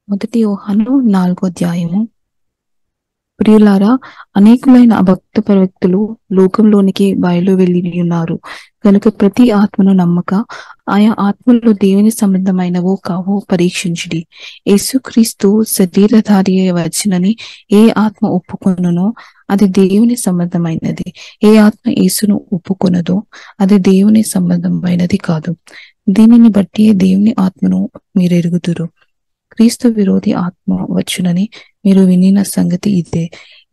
మొదటి యోహాను 4వ అధ్యాయము. ప్రియులారా, అనేకులైన అభక్త ప్రవక్తలు లోకంలోనికి బయలు వెళ్ళి ఉన్నారు కనుక ప్రతి ఆత్మను నమ్మక ఆయా ఆత్మలు దేవుని సంబంధమైనవో కావో పరీక్షించుడి. యేసుక్రీస్తు శరీరధారి అయి వచ్చినని ఏ ఆత్మ ఒప్పుకొనునో అది దేవుని సంబంధమైనది. ఏ ఆత్మ యేసును ఒప్పుకొనదో అది దేవుని సంబంధమైనది కాదు. దీనిని బట్టి దేవుని ఆత్మను మీరు ఎరుగుదురు. క్రీస్తు విరోధి ఆత్మ వచ్చునని మీరు వినిన సంగతి ఇదే.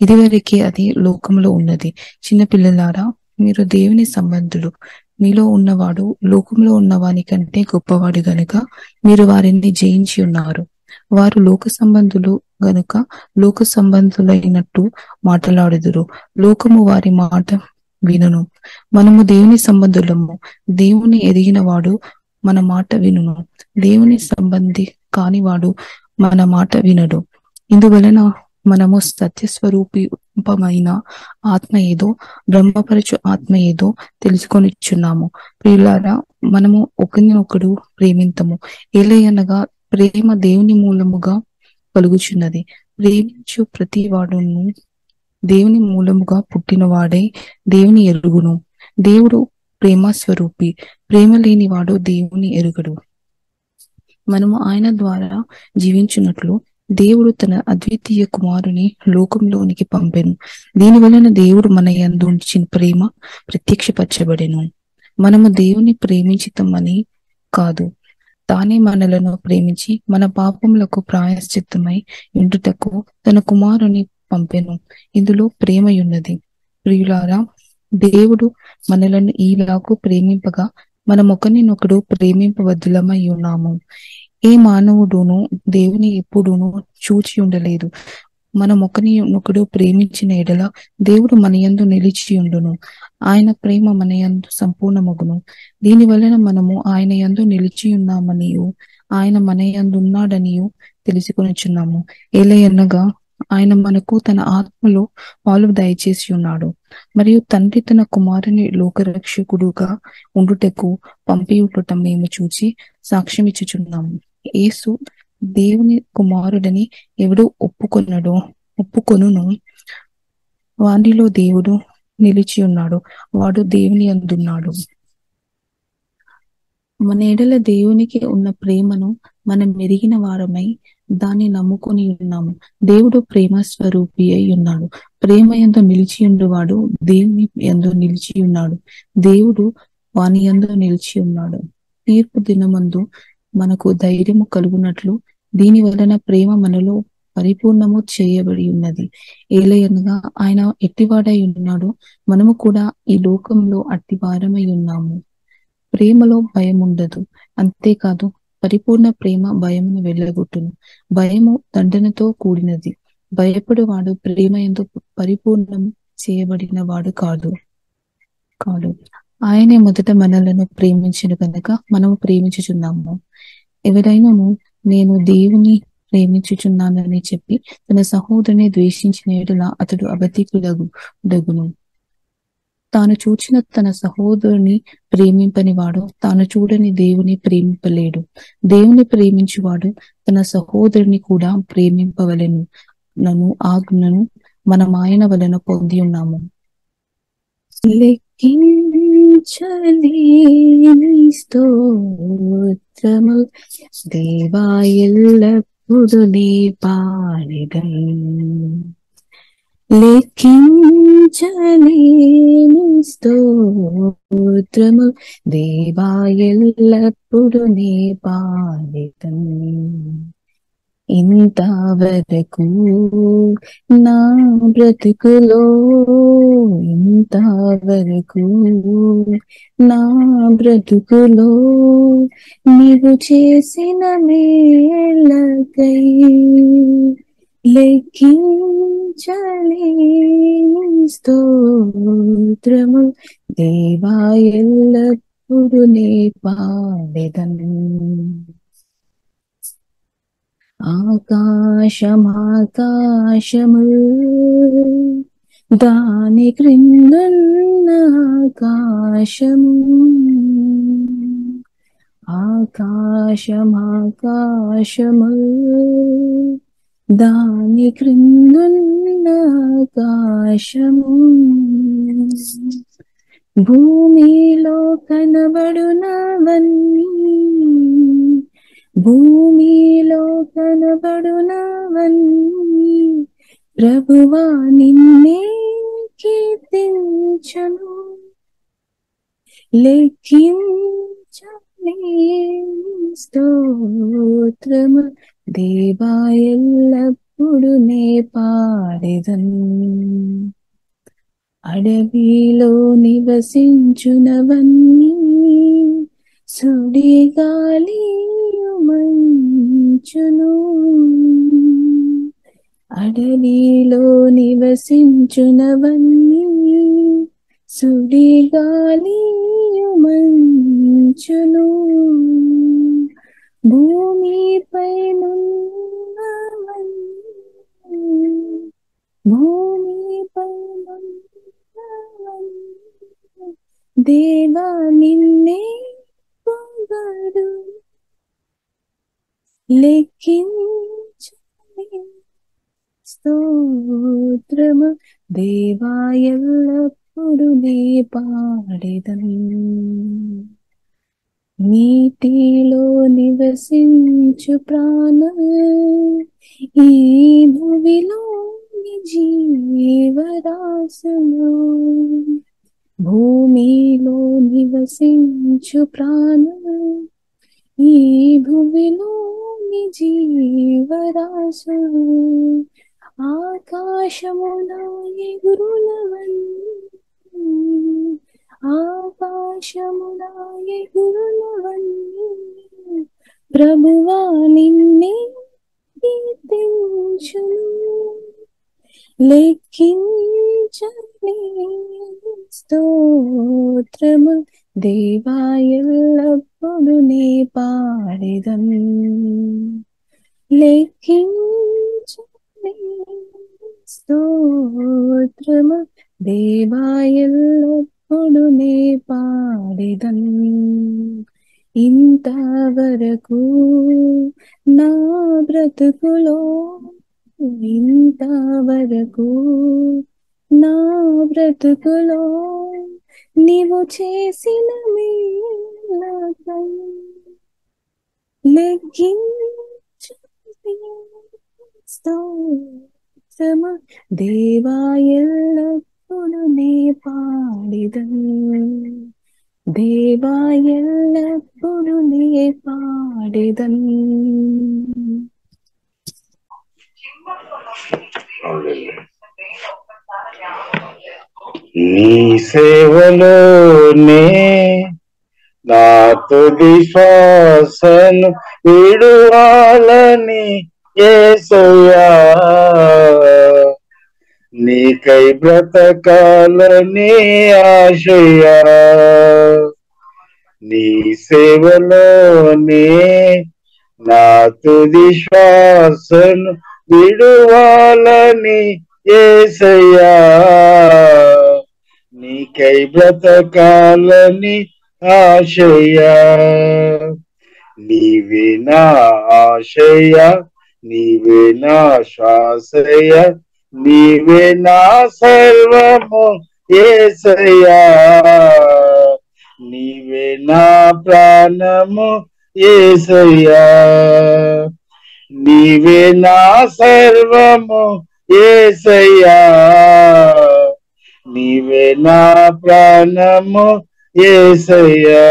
ఇదివరకే అది లోకంలో ఉన్నది. చిన్నపిల్లలారా, మీరు దేవుని సంబంధులు. మీలో ఉన్నవాడు లోకంలో ఉన్నవాని కంటే గొప్పవాడు గనుక మీరు వారిని జయించి ఉన్నారు. వారు లోక సంబంధులు గనుక లోక సంబంధులైనట్టు మాట్లాడుదురు. లోకము వారి మాట వినును. మనము దేవుని సంబంధులము. దేవుని ఎరిగిన వాడు మన మాట వినును. దేవుని సంబంధి కానివాడు మన మాట వినడు. ఇందువలన మనము సత్యస్వరూపమైన ఆత్మ ఏదో, బ్రహ్మపరచు ఆత్మ ఏదో తెలుసుకొనిచున్నాము. ప్రియులారా, మనము ఒకరినొకడు ప్రేమింతము. ఏలయనగా ప్రేమ దేవుని మూలముగా కలుగుచున్నది. ప్రేమించు ప్రతి వాడును దేవుని మూలముగా పుట్టినవాడై దేవుని ఎరుగును. దేవుడు ప్రేమ స్వరూపి. ప్రేమ లేనివాడు దేవుని ఎరుగడు. మనము ఆయన ద్వారా జీవించున్నట్లు దేవుడు తన అద్వితీయ కుమారుని లోకంలోనికి పంపెను. దీని వలన దేవుడు మన యందు ఉంచిన ప్రేమ ప్రత్యక్షపరచబడెను. మనము దేవుని ప్రేమించితమని కాదు, తానే మనలను ప్రేమించి మన పాపములకు ప్రాయశ్చిత్తమై ఉండుటకు తన కుమారుని పంపెను. ఇందులో ప్రేమయున్నది. ప్రియులారా, దేవుడు మనలను ఈలాగు ప్రేమింపగా మనం ఒకరినొకడు ప్రేమింపవద్దులమై ఉన్నాము. ఏ మానవుడును దేవుని ఎప్పుడును చూచి ఉండలేదు. మనం ఒకరినొకడు ప్రేమించిన ఎడల దేవుడు మన యందు నిలిచి ఉండును. ఆయన ప్రేమ మన యందు సంపూర్ణమగును. దీని వలన మనము ఆయన యందు నిలిచి ఉన్నామనియు ఆయన మన యందు ఉన్నాడనియు తెలుసుకొనుచున్నాము. ఏలయనగా ఆయన మనకు తన ఆత్మలో పాలు దయచేసి ఉన్నాడు. మరియు తండ్రి తన కుమారుని లోకరక్షకుడుగా ఉండుటకు పంపియుట మేము చూచి సాక్ష్యమిచ్చుచున్నాము. యేసు దేవుని కుమారుడని ఎవడు ఒప్పుకొనును వానిలో దేవుడు నిలిచి ఉన్నాడు, వాడు దేవుని యందున్నాడు. మన ఎడల దేవునికి ఉన్న ప్రేమను మనం మెరిగిన వారమై దాన్ని నమ్ముకొని ఉన్నాము. దేవుడు ప్రేమ స్వరూపి అయి ఉన్నాడు. ప్రేమ యందు నిలిచి ఉండువాడు దేవుని యందు నిలిచి ఉన్నాడు, దేవుడు వాని యందు నిలిచి ఉన్నాడు. తీర్పు దినమందు మనకు ధైర్యము కలుగునట్లు దీని వలన ప్రేమ మనలో పరిపూర్ణము చేయబడి ఉన్నది. ఏలయనగా ఆయన ఎట్టివాడై ఉన్నాడు, మనము కూడా ఈ లోకంలో అట్టివారమై ఉన్నాము. ప్రేమలో భయం ఉండదు. అంతేకాదు, పరిపూర్ణ ప్రేమ భయమును వెళ్ళగొట్టును. భయము దండనతో కూడినది. భయపడువాడు ప్రేమ యందు పరిపూర్ణము చేయబడిన వాడు కాదు. ఆయనే మొదట మనలను ప్రేమించిన కనుక మనము ప్రేమించుచున్నాము. ఎవరైనాను నేను దేవుని ప్రేమించుచున్నానని చెప్పి తన సహోదరుని ద్వేషించిన ఎడల అతడు అబద్ధికుడగును. తాను చూచిన తన సహోదరుని ప్రేమింపని వాడు తాను చూడని దేవుని ప్రేమింపలేడు. దేవుని ప్రేమించువాడు తన సహోదరుని కూడా ప్రేమింపవలెను నన్ను ఆజ్ఞను మనం ఆయన వలన పొంది ఉన్నాము. లెక్కించలేని స్తోత్రము దేవా, ఎల్లప్పుడు నీ పాడెదను. లెక్కించలేని స్తోత్రము దేవా, ఎల్లప్పుడు నీ పాడెదను. ఇంతవరకు నా బ్రతుకులో, ఇంతవరకు నా బ్రతుకులో నీవు చేసిన మేలకై లెక్కించలేని స్తోత్రము దేవా, ఎల్లప్పుడు నీ పాడెదను. ఆకాశము దాని క్రిందున్న ఆకాశము, ఆకాశమాకాశముల్ దాని క్రిందున్న ఆకాశము భూమిలో కనబడునవన్నీ భూమిలో కనబడునవన్నీ ప్రభువా నిన్నే కీర్తించును లెక్కించలేని స్తోత్రము దేవా ఎల్లప్పుడు నే పాడెదను అడవిలో నివసించునవన్నీ సుడిగాలియు మంచును అడవిలో నివసించునవన్నీ సుడిగాలియు మంచును భూమిపై భూమిపై దేవా నిన్నే పొగడు లెక్కించలేని స్తోత్రము దేవా ఎల్లప్పుడు నే పాడెదను నీటిలో నివసించు ప్రాణము ఈ భూమిలో జీవరాశులు భూమిలో నివసించు ప్రాణము ఈ భూమిలో జీవరాశులు ఆకాశమున ఎగురులవన్నీ ఆకాశమున ఎగురులవన్నీ ప్రభువా నిన్నే కీర్తించును లెక్కించలేని స్తోత్రము దేవా ఎల్లప్పుడు నే పాడెదను లెక్కించలేని స్తోత్రము దేవా ఎల్లప్పుడు నే పాడెదను ఇంతవరకు నా బ్రతుకులో ఇంతవరకు నా బ్రతుకులో నీవు చేసిన మేలకై లెక్కించలేని స్తోత్రము దేవా ఎల్లప్పుడు నే పాడెదను దేవా ఎల్లప్పుడు నే పాడెదను నీ సేవలోనే నా తుది శ్వాసను విడువాలని యేసయ్యా నీకై బ్రతకాలని ఆశయా నీ సేవలోనే నా తుది శ్వాసను విడువాలని యేసయ్యా నీకై బ్రతకాలని ఆశయా నీవే నా ఆశయ నీవే నా శ్వాసయ నీవే నా సర్వము యేసయ్యా నీవే నా ప్రాణము యేసయ్యా నీవే నా సర్వము యేసయ్యా నీవే నా ప్రాణము యేసయ్యా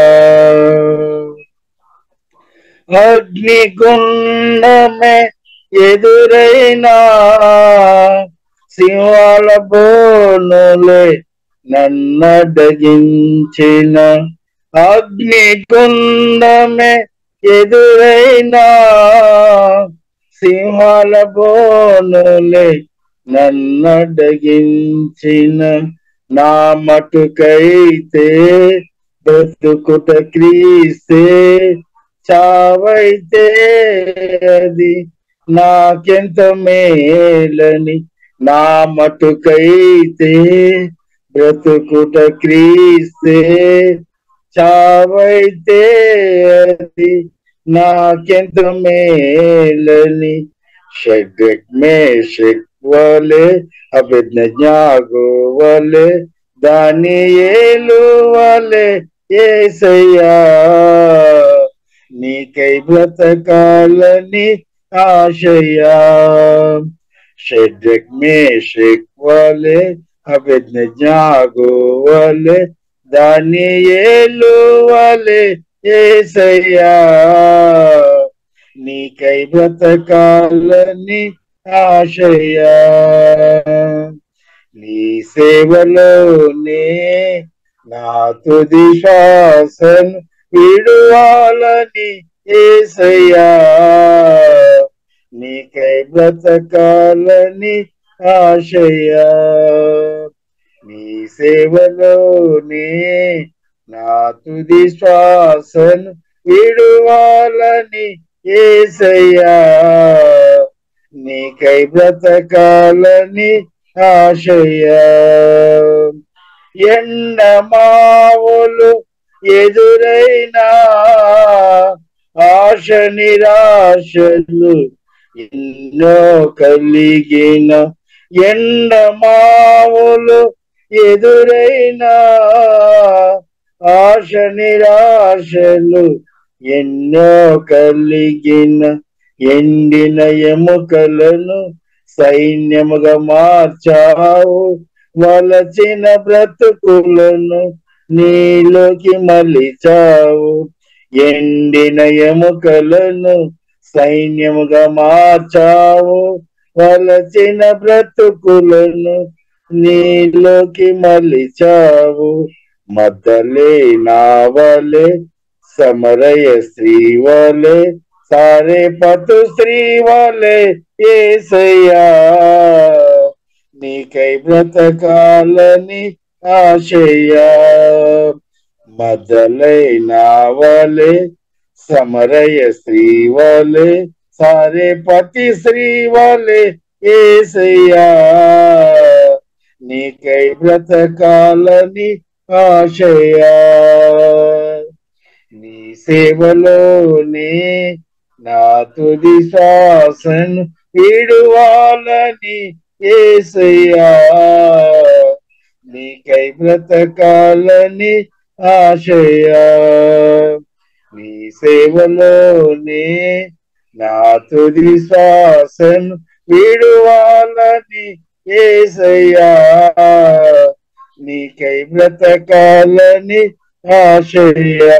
అగ్నిగుండమే ఎదురైనా సింహాల బోనులే నన్నడగించిన అగ్నిగుండమే ఎదురైనా సింహాల బోనులే నన్నడగించిన నా మటుకైతే బ్రతుకుట క్రీస్తే చావైతే అది నాకెంత మేలని నా మటుకైతే బ్రతుకుట క్రీస్తే చావైతే అది నాకెంత మేలని షడ్రక్ మేషక్ వలె అబేద్నెగో వలె దానియేలు వలె యేసయ్యా నీకై బ్రతకాలని ఆశయా షడ్రక్ మేషక్ వలె అబేద్నెగో వలె దానియేలు వలె యేసయ్యా నీకై బ్రతకాలని ఆశయా నీ సేవలోనే నా తుది శ్వాసను విడువాలని యేసయ్యా నీకై బ్రతకాలని ఆశయా నీ సేవలోనే నా తుది శ్వాసను విడువాలని యేసయ్యా నీకై బ్రతకాలని ఆశయా ఎండమావులు ఎదురైనా ఆశ నిరాశలు ఎన్నో కలిగిన ఎండమావులు ఎదురైనా ఆశ నిరాశలు ఎన్నో కలిగిన ఎండిన ఎముకలను సైన్యముగా మార్చావు వలచిన బ్రతుకులను నీలోకి మలిచావు ఎండిన ఎముకలను సైన్యముగా మార్చావు వలచిన బ్రతుకులను నీలోకి మలిచావు మద్దలేనా వలె సమరయ స్త్రీ వలె సారేపతు స్త్రీ వలె యేసయ్యా నీకై బ్రతకాలని ఆశయా మద్దలైనా వలె సమరయ స్త్రీ వలె సారేపతి స్త్రీ వలె యేసయ్యా నీకై బ్రతకాలని ఆశయా నీ సేవలోనే నా తుది శ్వాసను విడువాలని యేసయ్యా నీకై బ్రతకాలని ఆశయా నీ సేవలోనే నా తుది శ్వాసను విడువాలని యేసయ్యా నీకై బ్రతకాలని ఆశయా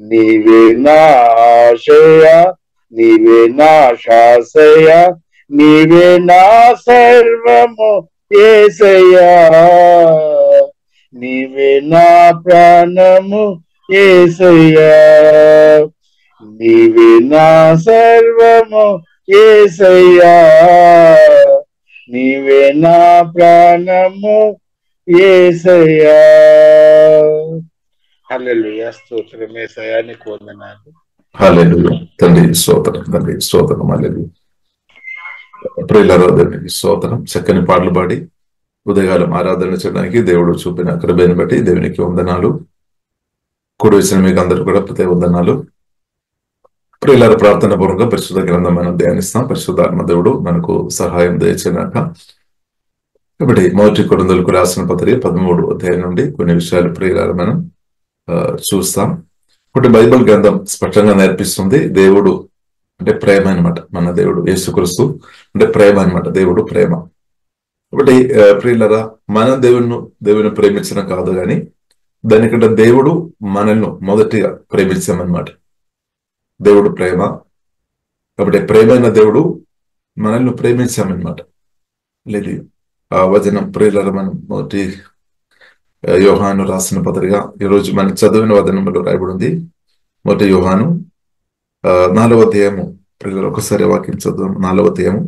నీవే నా ఆశయా నీవే నా శ్వాసయా నీవే నా సర్వము యేసయ్యా నీవే నా ప్రాణము యేసయ్యా నీవే నా సర్వము యేసయ్యా నీవే నా ప్రాణము యేసయ్యా హల్లెలూయా స్తోత్రం యేసయ్యా నీకు వందనాలు హల్లెలూయా తండ్రి స్తోత్రం తండ్రి స్తోత్రం హల్లెలూయా ప్రియులారాధనకి స్తోత్రం చక్కని పాటలు పాడి ఉదయకాలం ఆరాధన చేయడానికి దేవుడు చూపిన కృపను బట్టి దేవునికి వందనాలు కూడి వచ్చిన మీకు అందరూ కూడా ప్రత్యేక వందనాలు ప్రియులార ప్రార్థన పూర్వకంగా పరిశుద్ధ గ్రంథం మనం ధ్యానిస్తాం పరిశుద్ధాత్మ దేవుడు మనకు సహాయం దయచేనాక కాబట్టి మొదటి కొరింథీయులకు రాసిన పత్రిక 13వ అధ్యాయం నుండి కొన్ని విషయాలు ప్రియులార మనం చూస్తాం ఇప్పుడు బైబిల్ గ్రంథం స్పష్టంగా నేర్పిస్తుంది దేవుడు అంటే ప్రేమ అనమాట మన దేవుడు యేసుక్రీస్తు అంటే ప్రేమ అనమాట దేవుడు ప్రేమ కాబట్టి ప్రియులరా మనం దేవుని ప్రేమించడం కాదు కానీ దానికంటే దేవుడు మనల్ని మొదటిగా ప్రేమించామన్నమాట దేవుడు ప్రేమ కాబట్టి ప్రేమైన దేవుడు మనల్ని ప్రేమించామన్నమాట లేదు ఆ వచనం ప్రియులరా మనం మొదటి యోహాను రాసిన పత్రిక ఈరోజు మనం చదివిన వచనంలో రాయబడి ఉంది మొదటి యోహాను 4వ అధ్యాయము ప్రియులరా ఒకసారి వాక్యం చదువు 4వ అధ్యాయము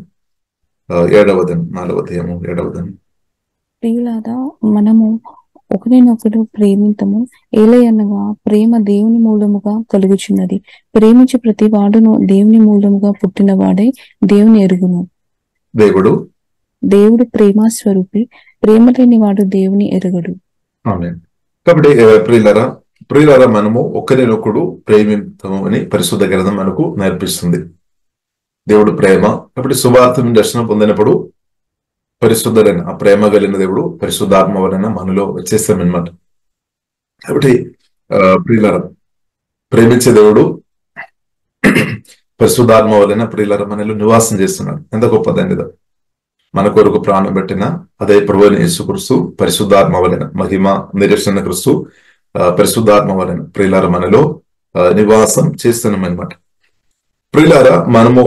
7వ వచనం 4వ అధ్యాయము 7వ వచనం ప్రియులారా మనము ఒకరినొకరు ప్రేమింతము ఏలయనగా ప్రేమ దేవుని మూలముగా కలుగుచున్నది ప్రేమించి ప్రతి వాడును దేవుని మూలముగా పుట్టిన వాడే దేవుని ఎరుగును దేవుడు ప్రేమ స్వరూపి ప్రేమ లేని వాడు దేవుని ఎరుగడు కాబట్టి ప్రియులారా మనము ఒకరినొకడు ప్రేమించము అని పరిశుద్ధ గ్రంథం మనకు నేర్పిస్తుంది. దేవుడు ప్రేమ. కాబట్టి సువార్త దర్శనం పొందినప్పుడు పరిశుద్ధులైన ఆ ప్రేమ కలిగిన దేవుడు పరిశుద్ధాత్మ వలన మనలో వచ్చేస్తామన్నమాట. కాబట్టి ప్రియులారా ప్రేమించే దేవుడు పరిశుద్ధాత్మ వలన ప్రియులారా మనలో నివాసం చేస్తున్నాడు. ఎంత గొప్పదండి ఇది. మన కొరకు ప్రాణం పెట్టిన అదే ప్రభువైన యేసుక్రీస్తు పరిశుద్ధాత్మ వలన మహిమ నిరీక్షణ క్రీస్తు పరిశుద్ధాత్మ వలన ప్రియులారా మనలో నివాసం చేస్తున్నాం అన్నమాట. ప్రియులారా మనము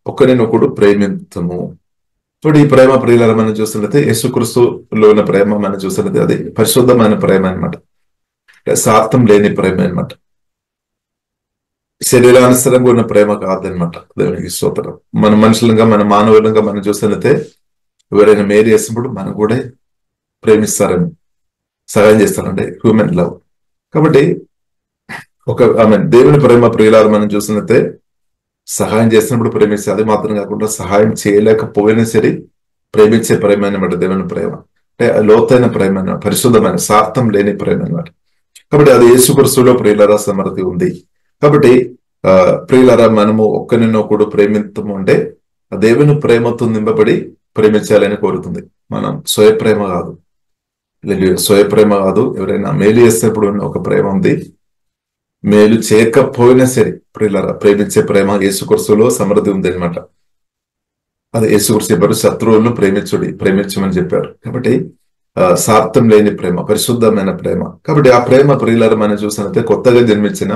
ఒకరినొకడు ప్రేమించము. చూడు, ఈ ప్రేమ ప్రియులారా మనం చూస్తున్నది యేసుక్రీస్తులో ఉన్న ప్రేమ మనం చూస్తున్నది అది పరిశుద్ధమైన ప్రేమ అనమాట. స్వార్థం లేని ప్రేమ అనమాట. శరీరానుసరంగా ఉన్న ప్రేమ కాదనమాట. దేవునికి స్తోత్రం. మన మనుషులంగా మన మానవులంగా మనం చూస్తున్నట్టే ఎవరైనా మేలు చేసినప్పుడు మనం కూడా ప్రేమిస్తారని సహాయం చేస్తారంటే హ్యూమన్ లవ్. కాబట్టి దేవుని ప్రేమ ప్రియులారా మనం చూస్తున్నట్టే సహాయం చేసినప్పుడు ప్రేమిస్తే, అది మాత్రం కాకుండా సహాయం చేయలేకపోయినా సరే ప్రేమించే ప్రేమ అనమాట దేవుని ప్రేమ. అంటే లోతైన ప్రేమ అన్నమాట, పరిశుద్ధమైన స్వార్థం లేని ప్రేమ అనమాట. కాబట్టి అది యేసుక్రీస్తులో ప్రియులారా సమృద్ధి ఉంది. కాబట్టి ప్రియులారా మనము ఒకరినొకడు ప్రేమించము అంటే దేవుని ప్రేమతో నింపబడి ప్రేమించాలని కోరుతుంది. మనం స్వయప్రేమ కాదు, స్వయప్రేమ కాదు. ఎవరైనా మేలు చేసేప్పుడు ఒక ప్రేమ ఉంది. మేలు చేయకపోయినా సరే ప్రియులారా ప్రేమించే ప్రేమ యేసుక్రీస్తులో సమృద్ధి ఉంది అనమాట. అది యేసుక్రీస్తు చెప్పారు, శత్రువులను ప్రేమించమని చెప్పారు. కాబట్టి స్వార్థం లేని ప్రేమ, పరిశుద్ధమైన ప్రేమ. కాబట్టి ఆ ప్రేమ ప్రియులారా మనం చూసినట్లయితే కొత్తగా జన్మించిన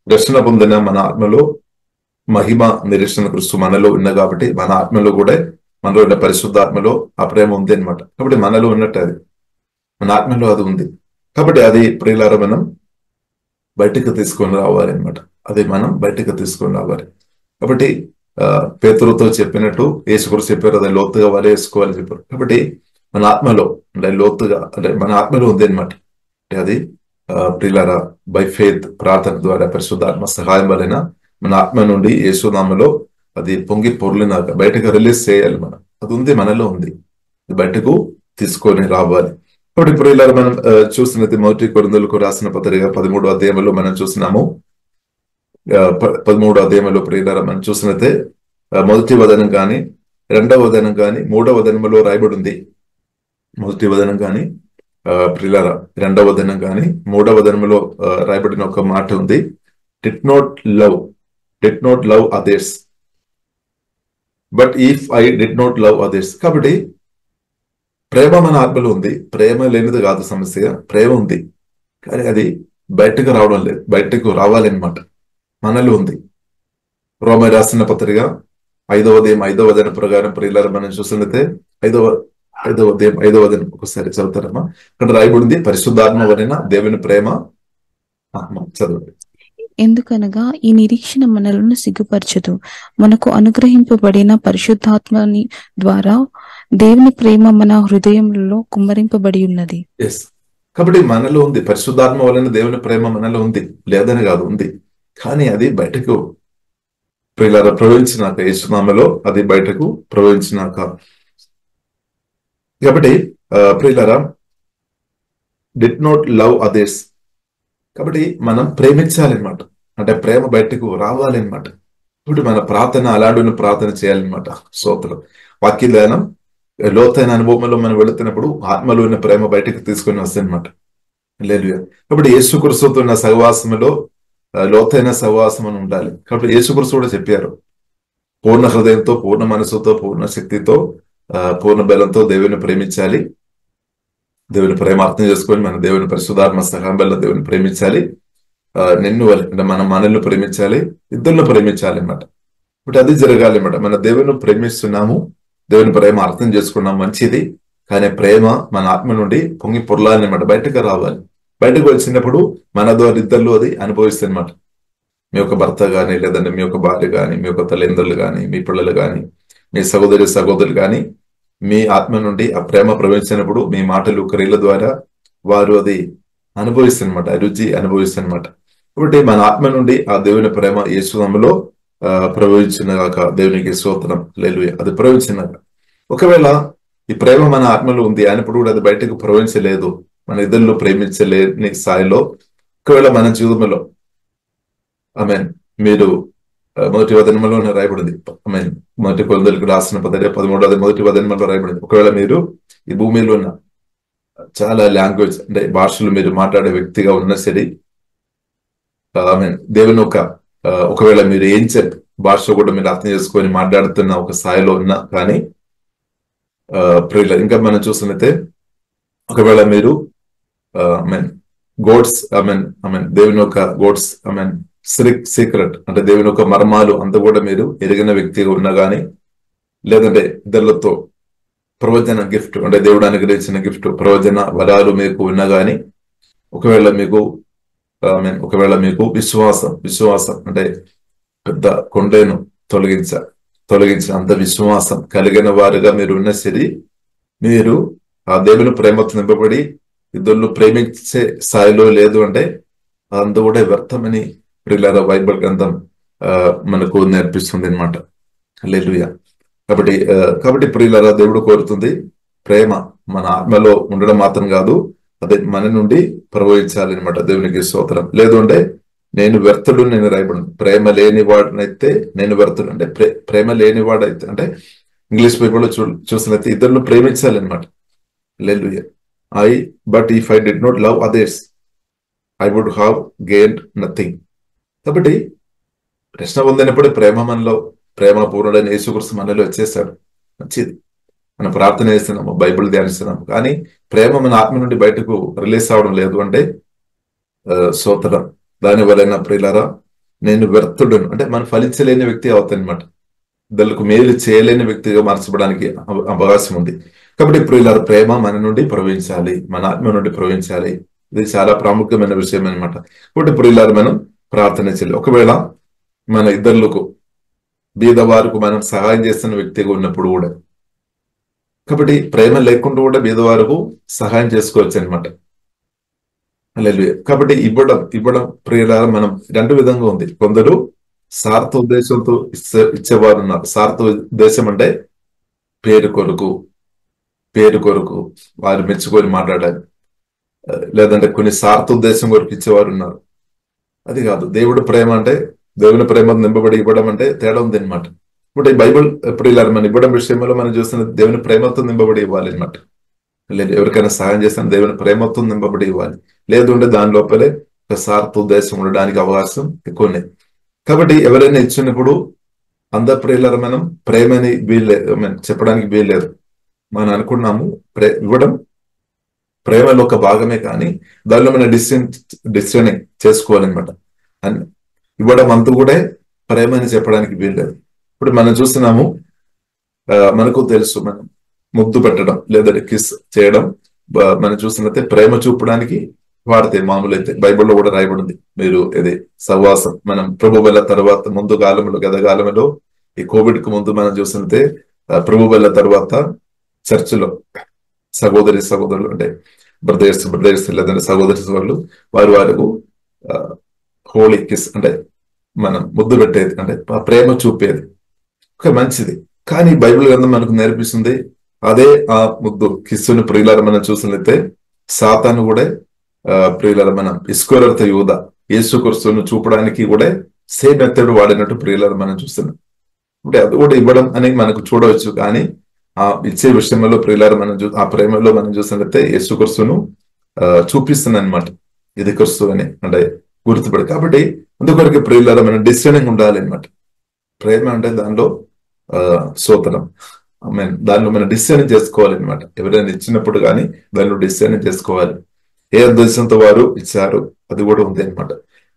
రక్షణ పొందిన మన ఆత్మలో మహిమ నిరీక్షణ క్రీస్తు మనలో ఉన్న కాబట్టి మన ఆత్మలో కూడా మనలో ఉన్న పరిశుద్ధాత్మలో ఆ ప్రేమ ఉంది అనమాట. కాబట్టి మనలో ఉన్నట్టు అది మన ఆత్మలో అది ఉంది. కాబట్టి అది ప్రియులారా మనం బయటకు తీసుకొని రావాలి అనమాట. అది మనం బయటకు తీసుకొని రావాలి. కాబట్టి పేతురుతో చెప్పినట్టు యేసుక్రీస్తు చెప్పారు, అది లోతుగా వలేసుకోవాలని చెప్పారు. కాబట్టి మన ఆత్మలో అంటే లోతుగా అంటే మన ఆత్మలో ఉంది అనమాట. అది ప్రియులారా బై ఫెయిత్ ప్రార్థన ద్వారా పరిశుద్ధాత్మ సహాయం వలన మన ఆత్మ నుండి యేసునామలో అది పొంగి పొర్లినాక బయటకు రిలీజ్ చేయాలి. మనం అది ఉంది, మనలో ఉంది, బయటకు తీసుకొని రావాలి. కాబట్టి ప్రియులారా మనం చూసినది మొదటి కొరింథీయులకు రాసిన పత్రిక 13వ అధ్యాయంలో మనం చూసినాము. 13వ అధ్యాయంలో ప్రియులారా మనం చూసినట్టే మొదటి వదనం కానీ రెండవ వదనం కానీ మూడవ వదనంలో రాయబడి ఉంది. మొదటి వదనం కానీ ప్రియులారా రెండవ వదనం కానీ మూడవ వదనంలో రాయబడిన ఒక మాట ఉంది, did not love others but if I did not love others. కాబట్టి ప్రేమ మన ఆత్మలో ఉంది. ప్రేమ లేనిది కాదు సమస్య, ప్రేమ ఉంది. కానీ అది బయటకు రావడం లేదు, బయటకు రావాలన్నమాట. మనలో ఉంది. రోమా రాసిన పత్రిక 5వ అధ్యాయం 5వ వచనం ప్రకారం ప్రియులారా మనం చూసినట్లయితే 5వ అధ్యాయం 5వ వచనం ఒకసారి చదువుతారమ్మా. ఇక్కడ రాయబడింది, పరిశుద్ధాత్మ వలన దేవుని ప్రేమ. చదవండి. ఎందుకనగా ఈ నిరీక్షణ మనలను సిగ్గుపరచదు, మనకు అనుగ్రహింపబడిన పరిశుద్ధాత్మని ద్వారా దేవుని ప్రేమ మన హృదయంలో కుమ్మరింపబడి ఉన్నది. కాబట్టి మనలో ఉంది, పరిశుద్ధాత్మ వలన దేవుని ప్రేమ మనలో ఉంది, లేదని కాదు, ఉంది. కానీ అది బయటకు ప్రియులారా ప్రవహించినాక, యేసునామలో అది బయటకు ప్రవహించినాక. కాబట్టి ప్రియులారా డిడ్ నాట్ లవ్ అదర్స్. కాబట్టి మనం ప్రేమించాలన్నమాట. అంటే ప్రేమ బయటకు రావాలన్నమాట. ఇప్పుడు మన ప్రార్థన అలాంటి ప్రార్థన చేయాలన్నమాట. స్తోత్రం. వాక్య ధ్యానం లోతైన అనుభవంలో మనం వెళుతున్నప్పుడు ఆత్మలో ఉన్న ప్రేమ బయటకు తీసుకొని వస్తాయన్నమాట. హల్లెలూయా. కాబట్టి యేసుక్రీస్తుతో ఉన్న సహవాసంలో లోతైన సహవాసం అని ఉండాలి. కాబట్టి యేసుక్రీస్తు కూడా చెప్పారు, పూర్ణ హృదయంతో, పూర్ణ మనసుతో, పూర్ణ శక్తితో, పూర్ణ బలంతో దేవుని ప్రేమించాలి. దేవుని ప్రేమ అర్థం చేసుకొని మన దేవుని పరిశుద్ధాత్మ సహాయం వల్ల దేవుని ప్రేమించాలి. నిన్ను అంటే మనం మనల్ని ప్రేమించాలి, ఇద్దరిని ప్రేమించాలి అన్నమాట. ఇప్పుడు అది జరగాలి అన్నమాట. మన దేవుని ప్రేమిస్తున్నాము, దేవుని ప్రేమ అర్థం చేసుకున్నాం, మంచిది. కానీ ప్రేమ మన ఆత్మ నుండి పొంగి పొర్లాలి అన్నమాట, బయటకు రావాలి. బయటకు వచ్చినప్పుడు మన ద్వారా ఇద్దరు అది అనుభవిస్తుంది అన్నమాట. మీ యొక్క భర్త కానీ, లేదంటే మీ యొక్క భార్య కానీ, మీ యొక్క తల్లిదండ్రులు కానీ, మీ పిల్లలు కానీ, మీ సహోదరులు కానీ మీ ఆత్మ నుండి ఆ ప్రేమ ప్రవహించినప్పుడు మీ మాటలు క్రియల ద్వారా వారు అది అనుభవిస్తారనమాట, రుచి అనుభవిస్తారనమాట. కాబట్టి మన ఆత్మ నుండి ఆ దేవుని ప్రేమ యేసునామములో ప్రవహించినగాక. దేవునికి స్తోత్రం. హల్లెలూయా. అది ప్రవహించినాక ఒకవేళ ఈ ప్రేమ మన ఆత్మలో ఉంది అయినప్పుడు కూడా అది బయటకు ప్రవహించలేదు మన ఇద్దరిలో ప్రేమించలేని స్థాయిలో ఒకవేళ మన జీవితంలో మీరు మొదటి వచనంలోనే రాయబడింది. మొదటి కొరింథీయులకు రాసిన పత్రిక 13వ మొదటి వచనంలో రాయబడింది. ఒకవేళ మీరు ఈ భూమిలో ఉన్న చాలా లాంగ్వేజ్ అంటే భాషలు మీరు మాట్లాడే వ్యక్తిగా ఉన్న సరే, దేవుని ఒకవేళ మీరు ఏన్షియంట్ భాష కూడా మీరు అర్థం చేసుకొని మాట్లాడుతున్న ఒక స్థాయిలో ఉన్నా కానీ ఇంకా మనం చూసినట్లయితే ఒకవేళ మీరు గోడ్స్ దేవుని యొక్క గోడ్స్ సీక్రెట్ అంటే దేవుని యొక్క మర్మాలు అంతా కూడా మీరు ఎరిగిన వ్యక్తిగా ఉన్నా కానీ, లేదంటే ఇద్దరితో ప్రవచన గిఫ్ట్ అంటే దేవుడు అనుగ్రహించిన గిఫ్ట్ ప్రవచన వరాలు మీకు ఉన్నా కానీ, ఒకవేళ మీకు విశ్వాసం అంటే పెద్ద కొండను తొలగించిన అంత విశ్వాసం కలిగిన వారుగా మీరు ఉన్న సరి, మీరు ఆ దేవుని ప్రేమతో నింపబడి ఇద్దరు ప్రేమించే స్థాయిలో లేదు అంటే అంత కూడా వ్యర్థమని ప్రియులారా బైబిల్ గ్రంథం మనకు నేర్పిస్తుంది అనమాట. హల్లెలూయా. కాబట్టి ప్రియులారా దేవుడు కోరుతుంది ప్రేమ మన ఆత్మలో ఉండడం మాత్రం కాదు, అదే మన నుండి ప్రవహించాలి అనమాట. దేవునికి స్తోత్రం. లేదు అంటే నేను వ్యర్థుడు, నేను రాయబడి ప్రేమ లేనివాడనైతే నేను వ్యర్థుడు అంటే ప్రేమ లేనివాడైతే అంటే ఇంగ్లీష్ బైబిల్లో చూసినైతే ఇద్దరు ప్రేమించాలి అనమాట. Hallelujah. But if I did not love others I would have gained nothing. కాబట్టి రక్షణ పొందినప్పుడు ప్రేమ పూర్ణుడైన యేసుక్రీస్తు మనలో వచ్చేస్తాడు. మంచిది, మనం ప్రార్థన చేస్తున్నాము, బైబిల్ ధ్యానిస్తున్నాము, కానీ ప్రేమ మన ఆత్మ నుండి బయటకు రిలీజ్ అవడం లేదు అంటే స్తోత్రం. దాని వలన ప్రియులారా నేను వ్యర్థుడును అంటే మనం ఫలించలేని వ్యక్తి అవుతానమాట. ఇద్దరికి మేలు చేయలేని వ్యక్తిగా మార్చబడానికి అవకాశం ఉంది. కాబట్టి ప్రియులారా ప్రేమ మన నుండి ప్రవహించాలి, మన ఆత్మ నుండి ప్రవహించాలి. ఇది చాలా ప్రాముఖ్యమైన విషయం అనమాట. కాబట్టి ప్రియులారా మనం ప్రార్థన చేయాలి. ఒకవేళ మన ఇద్దరులకు బీదవారికి మనం సహాయం చేస్తున్న వ్యక్తిగా ఉన్నప్పుడు కూడా, కాబట్టి ప్రేమ లేకుండా కూడా బీదవారికి సహాయం చేసుకోవచ్చు అనమాట. హల్లెలూయా. కాబట్టి ఇవ్వడం ప్రియులారా మనం రెండు విధంగా ఉంది. కొందరు స్వార్థ ఉద్దేశంతో ఇచ్చేవారు ఉన్నారు. స్వార్థ ఉద్దేశం అంటే పేరు కొరకు వారు మెచ్చుకొని మాట్లాడాలి, లేదంటే కొన్ని స్వార్థ ఉద్దేశం కొరకు ఇచ్చేవారు ఉన్నారు. అది కాదు. దేవుడు ప్రేమ అంటే దేవుని ప్రేమ నింపబడి ఇవ్వడం అంటే తేడా ఉంది అనమాట. ఇప్పుడు ఈ బైబిల్ ప్రియులారా మన ఇవ్వడం విషయంలో మనం చూస్తున్న దేవుని ప్రేమతో నింపబడి ఇవ్వాలి అనమాట. లేదు ఎవరికైనా సహాయం చేస్తాను దేవుని ప్రేమతో నింపబడి ఇవ్వాలి. లేదు అంటే దాని లోపలే ఒక స్వార్థ ఉద్దేశం ఉండడానికి అవకాశం ఎక్కువ ఉన్నాయి. కాబట్టి ఎవరైనా ఇచ్చినప్పుడు అందరు ప్రియులారా మనం ప్రేమని చెప్పడానికి వీల్లేదు. మనం అనుకున్నాము ఇవ్వడం ప్రేమలో ఒక భాగమే, కానీ దానిలో మనం డిసిషన్ చేసుకోవాలన్నమాట. ఇవ్వడం అంతా కూడా ప్రేమ అని చెప్పడానికి వీల్లేదు. ఇప్పుడు మనం చూస్తున్నాము, మనకు తెలుసు మనం ముద్దు పెట్టడం లేదంటే కిస్ చేయడం మనం చూసినట్లయితే ప్రేమ చూపడానికి వాడితే మామూలు అయితే బైబిల్లో కూడా రాయబడింది. మీరు ఇది సహవాసం మనం ప్రభు బల్ల తర్వాత ముందు కాలంలో గతకాలంలో ఈ కోవిడ్ కు ముందు మనం చూసినట్లయితే ప్రభు బల్ల తర్వాత చర్చిలో సహోదరులు అంటే బ్రదర్స్ లేదంటే సహోదరులు వారికి హోలీ కిస్ అంటే మనం ముద్దు పెట్టేది అంటే ప్రేమ చూపేది ఒక మంచిది. కానీ బైబిల్ గ్రంథం మనకు నేర్పిస్తుంది అదే ఆ ముద్దు కిస్సును ప్రియులారా మనం చూసినట్లయితే సాతాను కూడా ప్రియులారా మనం ఇస్కరియోతు యూదా యేసుక్రీస్తును చూపడానికి కూడా సేమ్ మెథడ్ వాడినట్టు ప్రియులారా మనం చూస్తున్నాం. అంటే అది కూడా ఇవ్వడం అనేది మనకు చూడవచ్చు, కానీ ఆ ఇచ్చే విషయంలో ప్రియులారా మనం ఆ ప్రేమలో మనం చూసినట్లయితే యేసుక్రీస్తును చూపిస్తున్నాను అనమాట. ఇది క్రీస్తు అని అంటే గుర్తుపడి. కాబట్టి అందుకొరకు ప్రియులారా మనం డిసిషనింగ్ ఉండాలి అనమాట. ప్రేమ అంటే దానిలో సోతనం దానిలో మనం డిసిషన్ చేసుకోవాలి అనమాట. ఎవరైనా ఇచ్చినప్పుడు కానీ దానిలో డిసిషన్ చేసుకోవాలి. ఏ ఉద్దేశంతో వారు ఇచ్చారు అది కూడా ఉంది అనమాట.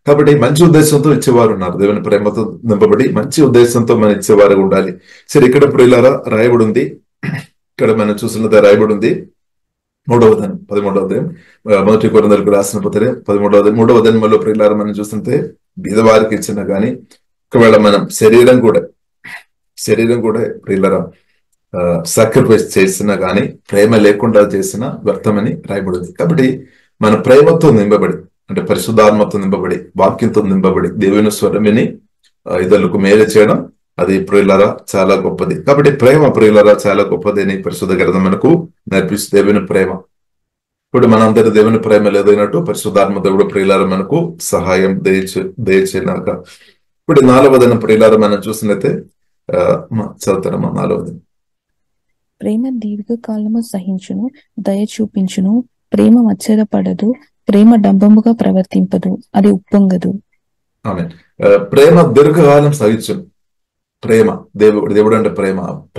కాబట్టి మంచి ఉద్దేశంతో ఇచ్చేవారు ఉన్నారు. దేవుని ప్రేమతో నింపబడి మంచి ఉద్దేశంతో మనం ఇచ్చేవారు ఉండాలి. సరే, ఇక్కడ ప్రియులారా రాయబడి ఉంది, ఇక్కడ మనం చూసినది రాయబడి ఉంది 3వ అధ్యాయం 13వ అధ్యాయం మొదటి కొరింథీయులకు రాసిన పత్రిక 13వ అధ్యాయం 3వ అధ్యాయంలో ప్రియులారా మనం చూస్తుంటే బీదవారికి ఇచ్చిన కానీ ఒకవేళ మనం శరీరం కూడా ప్రియులారా సాక్రిఫైస్ చేసినా కానీ ప్రేమ లేకుండా చేసిన వ్యర్థమని రాయబడింది. కాబట్టి మన ప్రేమతో నింపబడి అంటే పరిశుద్ధాత్మతో నింపబడి వాక్యంతో నింపబడి దేవుని స్వరమిని ఇతరులకు మేలు చేయడం అది ప్రియులారా చాలా గొప్పది. కాబట్టి ప్రేమ ప్రియులారా చాలా గొప్పది అని పరిశుద్ధ గ్రంథం మనకు నేర్పిస్తుంది. దేవుని ప్రేమ ఇప్పుడు మనందరి దేవుని ప్రేమ లేదైనట్టు పరిశుద్ధాత్మ దేవుడు ప్రియులారా మనకు సహాయం దయచేనాక. ఇప్పుడు 4వ దినం ప్రియులారా మనం చూసినట్లయితే చదువుతారమ్మా 4వ దినం. ప్రేమ దీర్ఘకాలము సహించును, దయ చూపించును, ప్రేమ మత్సరపడదు, ప్రేమ డంబముగా ప్రవర్తింపదు, అది ఉప్పొంగదు. ఆమె ప్రేమ దీర్ఘకాలం సహించును. ప్రేమ దేవుడు అంటే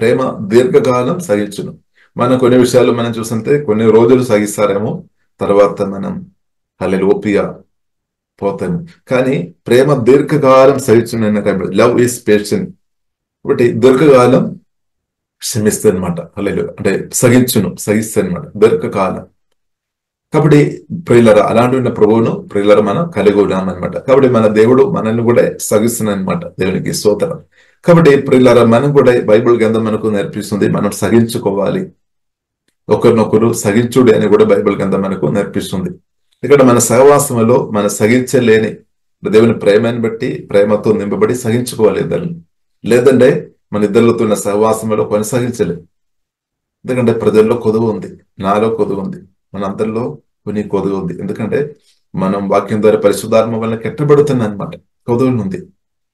ప్రేమ దీర్ఘకాలం సహించును. మనం కొన్ని విషయాలు మనం చూస్తుంటే కొన్ని రోజులు సహిస్తారేమో, తర్వాత మనం ఓపిగా పోతాము. కానీ ప్రేమ దీర్ఘకాలం సహించును అనే టైంలో లవ్ ఈజ్ పేషెంట్. ఒకటి దీర్ఘకాలం క్షమిస్తుంది అనమాట. అంటే సహిస్తుంది అనమాట దీర్ఘకాలం. కాబట్టి ప్రియులరా అలాంటి ఉన్న ప్రభువును ప్రియులరా మనం కలిగి ఉన్నామన్నమాట. కాబట్టి మన దేవుడు మనల్ని కూడా సహిస్తున్నాడు అనమాట. దేవునికి స్తోత్రం. కాబట్టి ప్రియులరా మనం కూడా బైబిల్ గ్రంథం మనకు నేర్పిస్తుంది మనం సహించుకోవాలి, ఒకరినొకరు సహించుడి అని కూడా బైబిల్ గ్రంథం మనకు నేర్పిస్తుంది. ఇక్కడ మన సహవాసంలో మన సహించలేని దేవుని ప్రేమని బట్టి ప్రేమతో నింపబడి సహించుకోవాలి ఇద్దరిని. లేదంటే మన ఇద్దరితో ఉన్న సహవాసంలో కొనసాగించలేదు. ఎందుకంటే ప్రజల్లో కొదువు ఉంది, నాలో కొదువు ఉంది, మన అందరిలో కొన్ని కొదువు ఉంది. ఎందుకంటే మనం వాక్యం ద్వారా పరిశుద్ధాత్మ వల్ల కెట్టబడుతుంది అనమాట. కొదువులు ఉంది,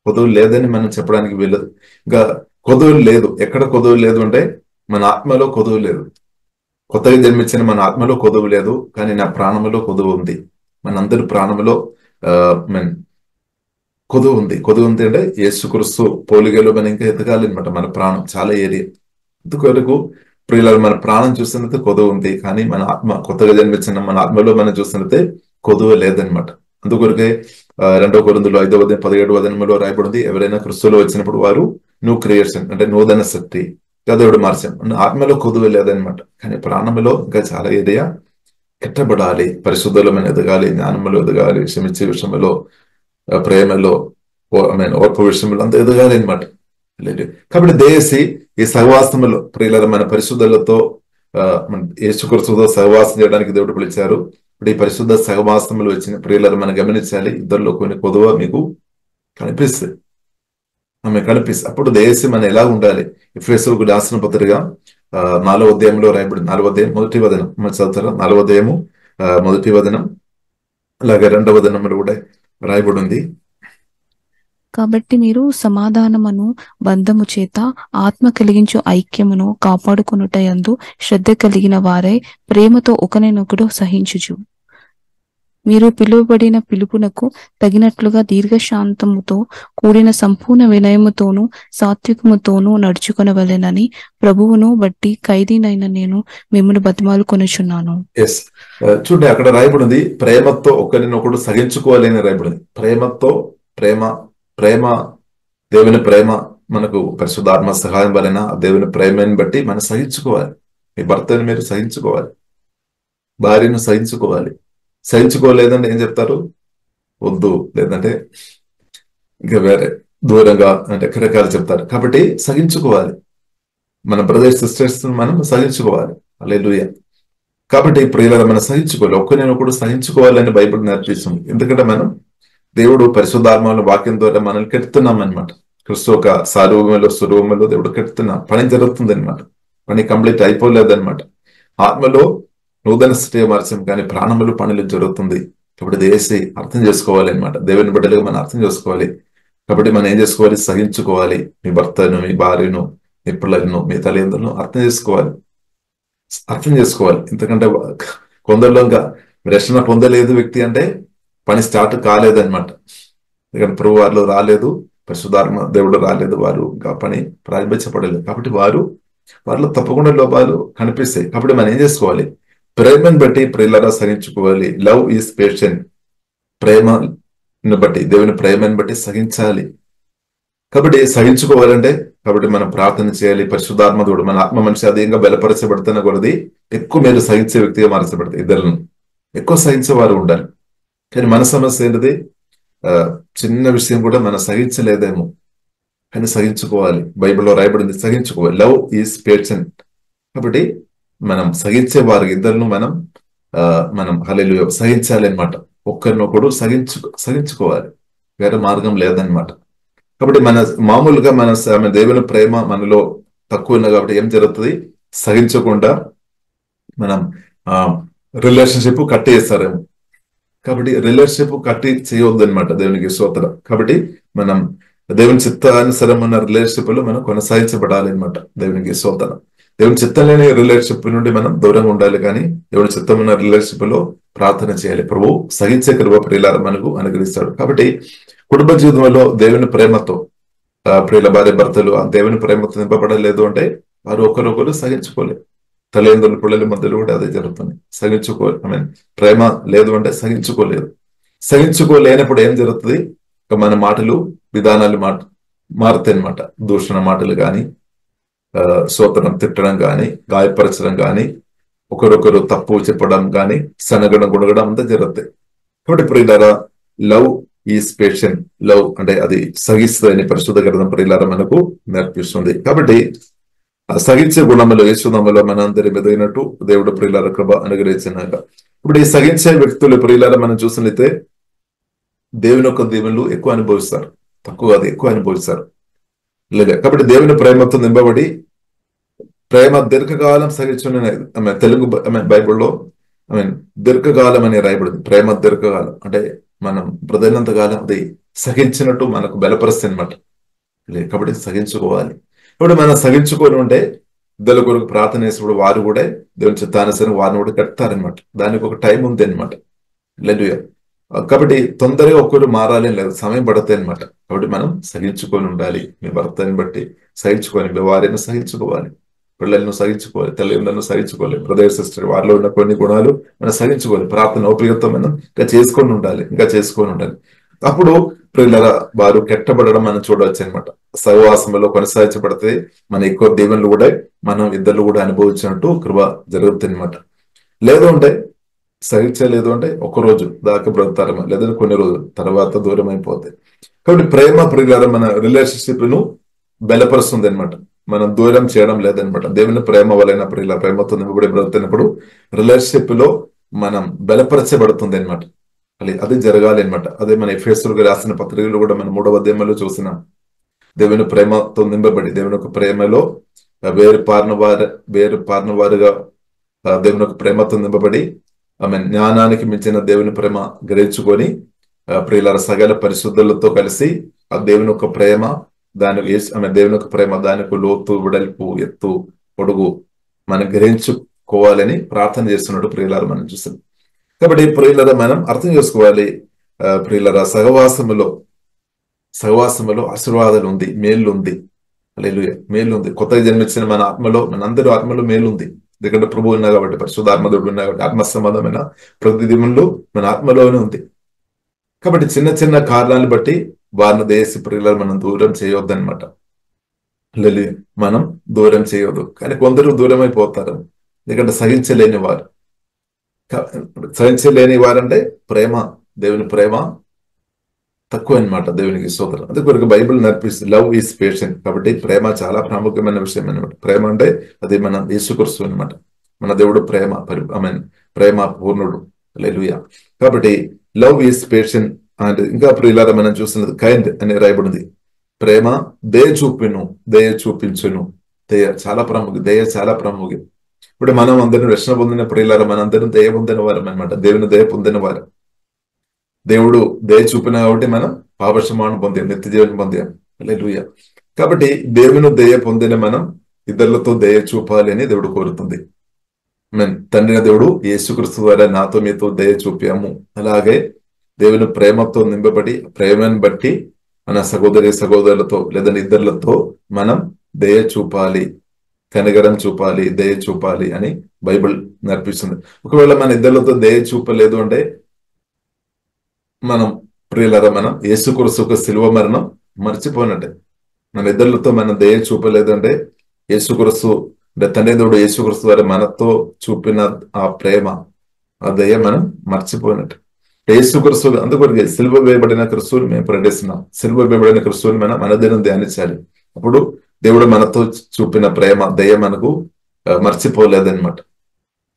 కొదువు లేదని మనం చెప్పడానికి వీలదు. ఇంకా కొదువు లేదు. ఎక్కడ కొదువు లేదు అంటే మన ఆత్మలో కొదువు లేదు. కొత్తగా జన్మించిన మన ఆత్మలో కొదువు లేదు, కానీ నా ప్రాణంలో కొదువు ఉంది. మనందరి ప్రాణంలో కొదువు ఉంది. కొదువు ఉంది అంటే యేసుక్రీస్తు పోలికలో మనం ఇంకా ఎదగాలి అనమాట. మన ప్రాణం చాలా ఏరియా ఇంతవరకు ప్రియులారా మన ప్రాణం చూస్తున్నట్టు కొదువు ఉంది, కానీ మన ఆత్మ కొత్తగా జన్మించిన మన ఆత్మలో మనం చూస్తున్నట్టే కొదువు లేదనమాట. అందుకొరకే 2 కొరింథీయులు 5వ అధ్యాయం 17వ వచనంలో రాయబడింది, ఎవరైనా క్రీస్తులో వచ్చినప్పుడు వారు న్యూ క్రియేషన్ అంటే నూతన శక్తి దేవుడు మార్చాం. ఆత్మలో కొదువు లేదనమాట. కానీ ప్రాణంలో ఇంకా చాలా ఏరియా కట్టబడాలి. పరిశుద్ధలో మనం ఎదగాలి, జ్ఞానంలో ఎదగాలి, క్షమించే విషయంలో, ప్రేమలో, ఓర్పు విషయంలో అంతా ఎదగాలి అనమాట. కాబట్టి దయచేసి ఈ సహవాసంలో ప్రియులారా మన పరిశుద్ధులతో యేసుక్రీస్తుతో సహవాసం చేయడానికి దేవుడు పిలిచారు. ఇప్పుడు ఈ పరిశుద్ధ సహవాసంలో వచ్చిన ప్రియులారా మనం గమనించాలి, ఇద్దరిలో కొన్ని కొదువ మీకు కనిపిస్తుంది. అప్పుడు దయచేసి మనం ఎలా ఉండాలి. ఎఫెసీయులకు రాసిన పత్రిక 4వ అధ్యాయంలో రాయబడి 4వ అధ్యాయం 1వ వచనం మనం చదువుతారా. 4వ అధ్యాయము 1వ వచనం అలాగే 2వ వచనంలో కూడా రాయబడి ఉంది. కాబట్టి మీరు సమాధానమును బంధము చేత ఆత్మ కలిగించు ఐక్యమును కాపాడుకొనుటయందు శ్రద్ధ కలిగిన వారై ప్రేమతో ఒకరినొకడు సహించుచు, మీరు పిలువబడిన పిలుపునకు తగినట్లుగా దీర్ఘశాంతముతో కూడిన సంపూర్ణ వినయముతోనూ సాత్వికముతోనూ నడుచుకొనవలెనని ప్రభువును బట్టి ఖైదీనైన నేను మిమ్మల్ని బతిమాలుకొనుచున్నాను. చూడండి, అక్కడ రాయబడింది ప్రేమతో ఒకరినొకడు సహించుకోవాలి అని రాయబడింది. ప్రేమ దేవుని ప్రేమ మనకు పరిశుద్ధాత్మ సహాయం వలన దేవుని ప్రేమని బట్టి మనం సహించుకోవాలి. మీ భర్తని మీరు సహించుకోవాలి, భార్యను సహించుకోవాలి. సహించుకోలేదంటే ఏం చెప్తారు? వద్దు, లేదంటే ఇంకా వేరే దూరంగా అంటే రకరకాలు చెప్తారు. కాబట్టి సహించుకోవాలి. మన బ్రదర్స్ సిస్టర్స్ మనం సహించుకోవాలి. హల్లెలూయా. కాబట్టి ప్రియులారా మనం సహించుకోవాలి, ఒక్కరినొకడు సహించుకోవాలని బైబిల్ నేర్పిస్తుంది. ఎందుకంటే మనం దేవుడు పరిశుద్ధాత్మల వాక్యం ద్వారా మనల్ని కెడుతున్నాం అనమాట. క్రీస్తు ఒక స్వరూపంలో దేవుడు కెడుతున్నాం. పని జరుగుతుంది అనమాట. పని కంప్లీట్ అయిపోలేదన్నమాట. ఆత్మలో నూతన స్థితి మార్చం, కానీ ప్రాణములు పనులు జరుగుతుంది. కాబట్టి దేశీ అర్థం చేసుకోవాలి అనమాట. దేవుని బిడ్డలుగా మనం అర్థం చేసుకోవాలి. కాబట్టి మనం ఏం చేసుకోవాలి? సహించుకోవాలి. మీ భర్తను, మీ భార్యను, మీ పిల్లలను, మీ తల్లిదండ్రులను అర్థం చేసుకోవాలి. ఎందుకంటే కొందరిలో ఇంకా రక్షణ పొందలేదు వ్యక్తి అంటే పని స్టార్ట్ కాలేదన్నమాట. ఎందుకంటే ప్రభు వారిలో రాలేదు, పరిశుద్ధాత్మ దేవుడు రాలేదు, వారు ఇంకా పని ప్రారంభించబడలేదు. కాబట్టి వారిలో తప్పకుండా లోపాలు కనిపిస్తాయి. కాబట్టి మనం ఏం చేసుకోవాలి? ప్రేమను బట్టి ప్రియులారా సహించుకోవాలి. Love is patient. ప్రేమను బట్టి, దేవుని ప్రేమను బట్టి సహించాలి. కాబట్టి సహించుకోవాలంటే మనం ప్రార్థన చేయాలి. పరిశుద్ధాత్మ దేవుడు మన ఆత్మ మనిషి అధికంగా బలపరచబడుతున్న కొలది ఎక్కువ మీరు సహించే వ్యక్తిగా మార్చబడతాయి. ఇద్దరును ఎక్కువ సహించేవారు ఉండాలి. కానీ మన సమస్య ఏంటిది? చిన్న విషయం కూడా మనం సహించలేదేమో, కానీ సహించుకోవాలి. బైబిల్లో రాయబడింది సహించుకోవాలి. Love is patient. కాబట్టి మనం సహించే వారి ఇద్దరును మనం హల్లెలూయా సహించాలి అనమాట. ఒక్కరినొకడు సహించుకోవాలి, వేరే మార్గం లేదనమాట. కాబట్టి మామూలుగా మన దేవుని ప్రేమ మనలో తక్కువ ఉంది కాబట్టి ఏం జరుగుతుంది? సహించకుండా మనం రిలేషన్షిప్ కట్టి చేస్తారేమో. కాబట్టి రిలేషన్షిప్ కట్టి చేయవద్దు అనమాట. దేవునికి స్తోత్రం. కాబట్టి మనం దేవుని చిత్తానుసారం ఉన్న రిలేషన్షిప్ లో మనం కొనసాగించబడాలి అనమాట. దేవునికి స్తోత్రం. దేవుని చిత్తం లేని రిలేషన్షిప్ నుండి మనం దూరంగా ఉండాలి, కానీ దేవుని చిత్తం ఉన్న రిలేషన్షిప్ లో ప్రార్థన చేయాలి. ప్రభు సహించే కృప ప్రియులారా మనకు అనుగ్రహిస్తాడు. కాబట్టి కుటుంబ జీవితంలో దేవుని ప్రేమతో ప్రియుల భార్య భర్తలు ఆ దేవుని ప్రేమతో నింపబడలేదు అంటే వారు ఒకరొకరు సహించుకోలేదు. తల్లిదండ్రుల పిల్లల మధ్యలో కూడా అదే జరుగుతుంది. ప్రేమ లేదు అంటే సహించుకోలేదు. సహించుకోలేనప్పుడు ఏం జరుగుతుంది? మన మాటలు విధానాలు మారుతాయి అనమాట. దూషణ మాటలు కానీ, సోతనం తిట్టడం కానీ, గాయపరచడం కానీ, ఒకరొకరు తప్పు చెప్పడం కానీ, సనగడం గుణగడం అంతా జరుగుతాయి. కాబట్టి ప్రియులారా, లవ్ ఈజ్ పేషెంట్. లవ్ అంటే అది సహిస్తుందని పరిశుద్ధ గ్రంథం ప్రియులారా మనకు నేర్పిస్తుంది. కాబట్టి సహించే గుణములు యేసునామములో మనందరి మెదగినట్టు దేవుడు ప్రియులార కృప అనుగ్రహించినాక, ఇప్పుడు ఈ సహించే వ్యక్తులు ప్రియులార మనం చూసినట్లయితే దేవుని యొక్క దీవెనలు ఎక్కువ అనుభవిస్తారు, తక్కువ అది ఎక్కువ అనుభవిస్తారు లేదా. కాబట్టి దేవుని ప్రేమతో నింపబడి ప్రేమ దీర్ఘకాలం సహించున్న తెలుగు బైబిల్లో దీర్ఘకాలం అని రాయబడింది. ప్రేమ దీర్ఘకాలం అంటే మనం బ్రతికినంత కాలం అది సహించినట్టు మనకు బలపరుస్తుంది అనమాట. కాబట్టి సహించుకోవాలి. ఇప్పుడు మనం సహించుకొని ఉంటే ఇద్దరు కొరకు ప్రార్థన చేసినప్పుడు వారు కూడా దేవుని చిత్తానుసారం వారిని కూడా కడతారనమాట. దానికి ఒక టైం ఉంది అనమాట. లేదు కాబట్టి తొందరగా ఒకరు మారాలి లేదు, సమయం పడతాయి అనమాట. కాబట్టి మనం సహించుకొని ఉండాలి. మీ భర్తని బట్టి సహించుకొని, మీ వారిని సహించుకోవాలి, పిల్లలను సహించుకోవాలి, తల్లిదండ్రులను సహించుకోవాలి, బ్రదర్ సిస్టర్ వారిలో ఉన్న కొన్ని గుణాలు మనం సహించుకోవాలి. ప్రార్థన ఓపికతో మనం ఇంకా చేసుకొని ఉండాలి. అప్పుడు పిల్లల వారు కెట్టబడడం మనం చూడవచ్చు అనమాట. సహవాసంలో కొనసాగించబడితే మన ఎక్కువ దీవెనలు కూడా మనం ఇద్దరు కూడా అనుభవించినట్టు కృప జరుగుతుంది అనమాట. లేదు అంటే సహించలేదు అంటే ఒక రోజు దాకా బ్రతారమా, లేదంటే కొన్ని రోజులు తర్వాత దూరం అయిపోతాయి. కాబట్టి ప్రేమ ప్రియుల మన రిలేషన్షిప్ ను బలపరుస్తుంది అనమాట. మనం దూరం చేయడం లేదనమాట. దేవుని ప్రేమ వలన ప్రియుల ప్రేమతో నింపబడి బ్రతున్నప్పుడు రిలేషన్షిప్ లో మనం బలపరచబడుతుంది అనమాట. అది జరగాలి అనమాట. అదే మన ఎఫెసీయులకు రాసిన పత్రికలు కూడా మనం 3వ అధ్యాయంలో చూసినాం. దేవుని ప్రేమతో నింపబడి దేవుని యొక్క ప్రేమలో వేరు పారిన వారుగా దేవుని యొక్క ప్రేమతో నింపబడి జ్ఞానానికి మించిన దేవుని ప్రేమ గ్రహించుకొని ప్రియుల సకల పరిశుద్ధులతో కలిసి ఆ దేవుని యొక్క ప్రేమ దేవుని యొక్క ప్రేమ దానికి లోతు, వెడల్పు, ఎత్తు, పొడుగు మనం గ్రహించుకోవాలని ప్రార్థన చేస్తున్నట్టు ప్రియులారా మనం చూస్తాం. కాబట్టి ప్రియులారా మనం అర్థం చేసుకోవాలి. ప్రియులారా సహవాసములో ఆశీర్వాదాలు ఉంది, మేలు ఉంది. హల్లెలూయా, మేలు ఉంది. కొత్తగా జన్మించిన మన ఆత్మలో, మన అందరి ఆత్మలో మేలు ఉంది. ఎందుకంటే ప్రభు ఉన్నా కాబట్టి, పరిశుద్ధాత్మదేవుడు ఉన్నా కాబట్టి, ఆత్మ సంబంధమైన ప్రతిదినంలో మన ఆత్మలోనే ఉంది. కాబట్టి చిన్న చిన్న కారణాలను బట్టి వారిని దేశ ప్రియులను మనం దూరం చేయొద్దనమాట. హల్లెలూయా, మనం దూరం చేయొద్దు. కానీ కొందరు దూరం అయిపోతారు, ఎందుకంటే సహించలేని వారంటే ప్రేమ, దేవుని ప్రేమ తక్కువ అనమాట. దేవునికి స్తోత్రం. అది కొరకు బైబిల్ నేర్పిస్తుంది లవ్ ఈజ్ పేషెంట్. కాబట్టి ప్రేమ చాలా ప్రాముఖ్యమైన విషయం అనమాట. ప్రేమ అంటే అది మన యేసుక్రీస్తు అనమాట. మన దేవుడు ప్రేమ పూర్ణుడు. హల్లెలూయా. కాబట్టి లవ్ ఈజ్ పేషెంట్ అంటే ఇంకా ప్రియులారా మనం చూస్తున్నది కైండ్ అని రాయబడింది. ప్రేమ దయ చూపించును. దయ చాలా ప్రాముఖ్యం. ఇప్పుడు మనం అందరం రక్షణ పొందిన ప్రియులారా మనందరం దయ పొందిన వారం అనమాట. దేవుని దయ పొందిన వారు. దేవుడు దయ చూపిన కాబట్టి మనం పాపక్షమాపణ పొందాం, నిత్య జీవనం పొందాం. హల్లెలూయా. కాబట్టి దేవుని దయ పొందిన మనం ఇతరులతో దయ చూపాలి అని దేవుడు కోరుతుంది. తండ్రి దేవుడు యేసుక్రీస్తు ద్వారా నాతో మీతో దయ చూపాము. అలాగే దేవుని ప్రేమతో నింపబడి ప్రేమను బట్టి మన సహోదరులతో లేదంటే ఇద్దరులతో మనం దయ చూపాలి, కనికరం చూపాలి, దయ చూపాలి అని బైబిల్ నేర్పిస్తుంది. ఒకవేళ మన ఇద్దరులతో దయ చూపలేదు అంటే మనం ప్రియులారా మనం యేసుక్రీస్తు శిలువ మరణం మర్చిపోయినట్టే. మన ఇద్దరులతో మనం దయ చూపలేదు అంటే యేసుక్రీస్తు తండ్రి దేవుడు యేసుక్రీస్తు వారి మనతో చూపిన ఆ ప్రేమ, ఆ దయ మనం మర్చిపోయినట్టు. యేసుక్రీస్తు అందుకొరకు సిలువ వేయబడిన క్రీస్తుని మేము ప్రకటిస్తున్నాం. సిలువ వేయబడిన క్రీస్తుని మనం మనదినం ధ్యానించాలి. అప్పుడు దేవుడు మనతో చూపిన ప్రేమ, దయ మనకు మర్చిపోలేదన్నమాట.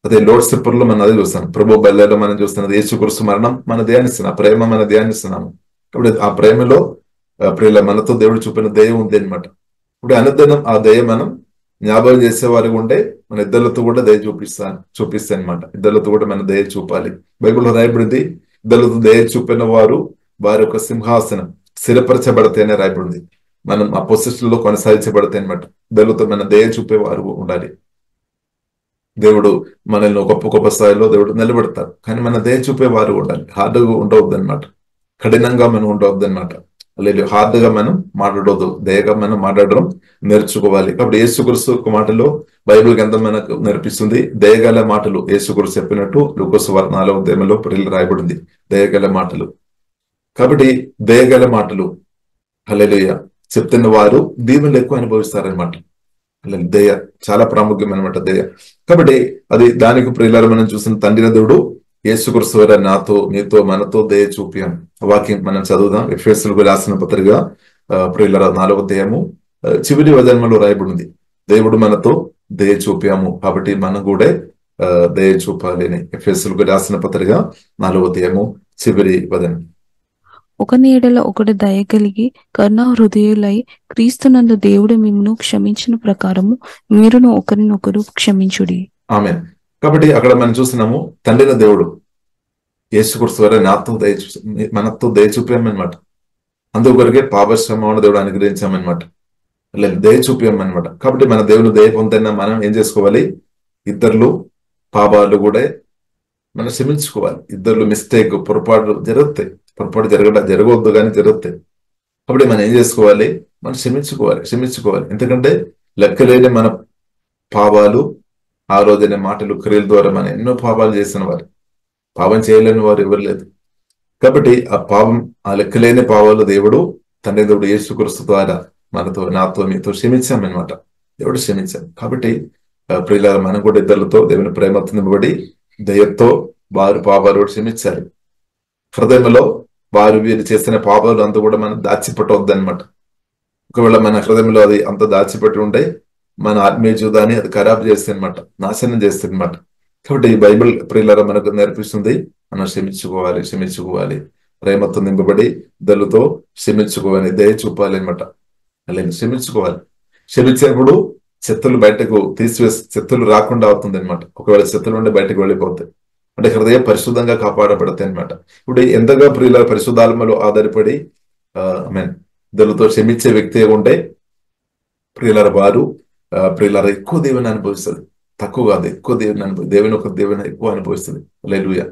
అదే లోడ్ సిప్పర్లో మనం అదే చూస్తాం. ప్రభు బల్లలో మనం చూస్తున్నది యేసుక్రీస్తు మరణం మనం ధ్యానిస్తున్నాం, ప్రేమ మనం ధ్యానిస్తున్నాము. కాబట్టి ఆ ప్రేమలో ప్రియుల మనతో దేవుడు చూపిన దయ ఉంది అనమాట. ఇప్పుడు అనుదినం ఆ దయ మనం జ్ఞాపకం చేసేవారు ఉండే మన ఇద్దరితో కూడా దయ చూపిస్తాను అనమాట. ఇద్దరితో కూడా మన దయ చూపాలి. బైబిల్లో రాయబడింది, ఇద్దరితో దయ చూపిన వారు వారి యొక్క సింహాసనం స్థిరపరచబడతాయనే రాయబడింది. మనం ఆ పొజిషన్లో కొనసాగించబడతాయి అనమాట. ఇద్దరితో మన దయ చూపేవారు ఉండాలి. దేవుడు మనల్ని గొప్ప గొప్ప స్థాయిలో దేవుడు నిలబెడతారు. కానీ మన దయ చూపేవారు ఉండాలి. హార్డ్గా ఉండవద్దు అనమాట, కఠినంగా మనం ఉండవద్దు అనమాట. లేదు, హార్డ్గా మనం మాట్లాడవద్దు, దయగా మనం మాట్లాడడం నేర్చుకోవాలి. కాబట్టి యేసుక్రీస్తు మాటలో బైబిల్ గ్రంథం మనకు నేర్పిస్తుంది దయగల మాటలు. యేసుక్రీస్తు చెప్పినట్టు లూకాసు వార్త 4వ అధ్యాయంలో రాయబడింది దయగల మాటలు. కాబట్టి దయగల మాటలు హల్లెలూయా చెప్తున్న వారు దీవెనలు ఎక్కువ అనుభవిస్తారనమాట. దయ చాలా ప్రాముఖ్యమైనమాట, దయ. కాబట్టి అది దానికి ప్రియులారా మనం చూసిన తండ్రి దేవుడు యేసుక్రీస్తు వారు నాతో నీతో మనతో దయ చూపాను. వాక్యం మనం చదువుదాం. ఎఫెసీయులకు రాసిన పత్రిక ప్రియులారా 4వ అధ్యాయము చివరి వచనంలో రాయబడింది దేవుడు మనతో దయ చూపాము. కాబట్టి మనం కూడా దయ చూపాలి అని. ఎఫెసీయులకు రాసిన పత్రిక 4వ అధ్యాయము చివరి వచనం. ఒక నీడల ఒకటి దయ కలిగి కరుణా హృదయులై క్రీస్తునందు దేవుడు మిమ్మును క్షమించిన ప్రకారము మీరును ఒకరినొకరు క్షమించుడి. ఆమేన్. కాబట్టి అక్కడ మనం చూస్తున్నాము తండ్రిన దేవుడు యేసుక్రీస్తు వారు నాతో మనతో దయ చూపామన్నమాట. అందుకొరకే పాపశ్రమను దేవుడు అనుగ్రహించామన్నమాట, దయ చూపామన్నమాట. కాబట్టి మన దేవుని దయ పొందైనా మనం ఏం చేసుకోవాలి? ఇద్దరు పాపాలు కూడా మనం క్షమించుకోవాలి. ఇద్దరు మిస్టేక్ పొరపాటు జరుగుతాయి, పొరపాటు జరగవద్దు కానీ జరుగుతాయి. కాబట్టి మనం ఏం చేసుకోవాలి? మనం క్షమించుకోవాలి. ఎందుకంటే లెక్కలేని మన పాపాలు, ఆ రోజైన మాటలు క్రియల ద్వారా మనం ఎన్నో పాపాలు చేసిన వారు, పాపం చేయలేని వారు ఎవరు లేదు. కాబట్టి ఆ పాపం, ఆ లెక్కలేని పాపాలు దేవుడు తండ్రి దేవుడు యేసుక్రీస్తు ద్వారా మనతో నాతో మీతో క్షమించామన్నమాట. దేవుడు క్షమించాం. కాబట్టి ప్రియులారా మనం కూడా ఇద్దరితో దేవుని ప్రేమతో నింపబడి దయతో వారు పాపాలు కూడా క్షమించాలి. హృదయంలో వారు వీరు చేసిన పాపాలు అంతా కూడా మనం దాచిపెట్టవద్దు అనమాట. ఒకవేళ మన హృదయంలో అది అంత దాచిపెట్టి ఉంటే మన ఆత్మీయ జీవితాన్ని అది ఖరాబ్ చేస్తుంది అనమాట, నాశనం చేస్తుంది అనమాట. కాబట్టి ఈ బైబిల్ ప్రియులారా మనకు నేర్పిస్తుంది మనం క్షమించుకోవాలి. ప్రేమతో నింపబడి దళుతో క్షమించుకోవాలి, దయ చూపాలి అనమాట. అలాగే క్షమించినప్పుడు శత్రులు బయటకు శత్రులు రాకుండా అవుతుంది అనమాట. ఒకవేళ శత్రులు ఉంటే బయటకు వెళ్ళిపోతాయి. అంటే హృదయం పరిశుద్ధంగా కాపాడబడతాయి అనమాట. ఇప్పుడు ఎంతగా ప్రియుల పరిశుద్ధాత్మలో ఆధారపడి దళుతో క్షమించే వ్యక్తి ఉంటే ప్రియులార వారు ప్రియులార ఎక్కువ దేవుని అనుభవిస్తుంది, తక్కువ కాదు, ఎక్కువ దేవుని ఎక్కువ అనుభవిస్తుంది. హల్లెలూయా.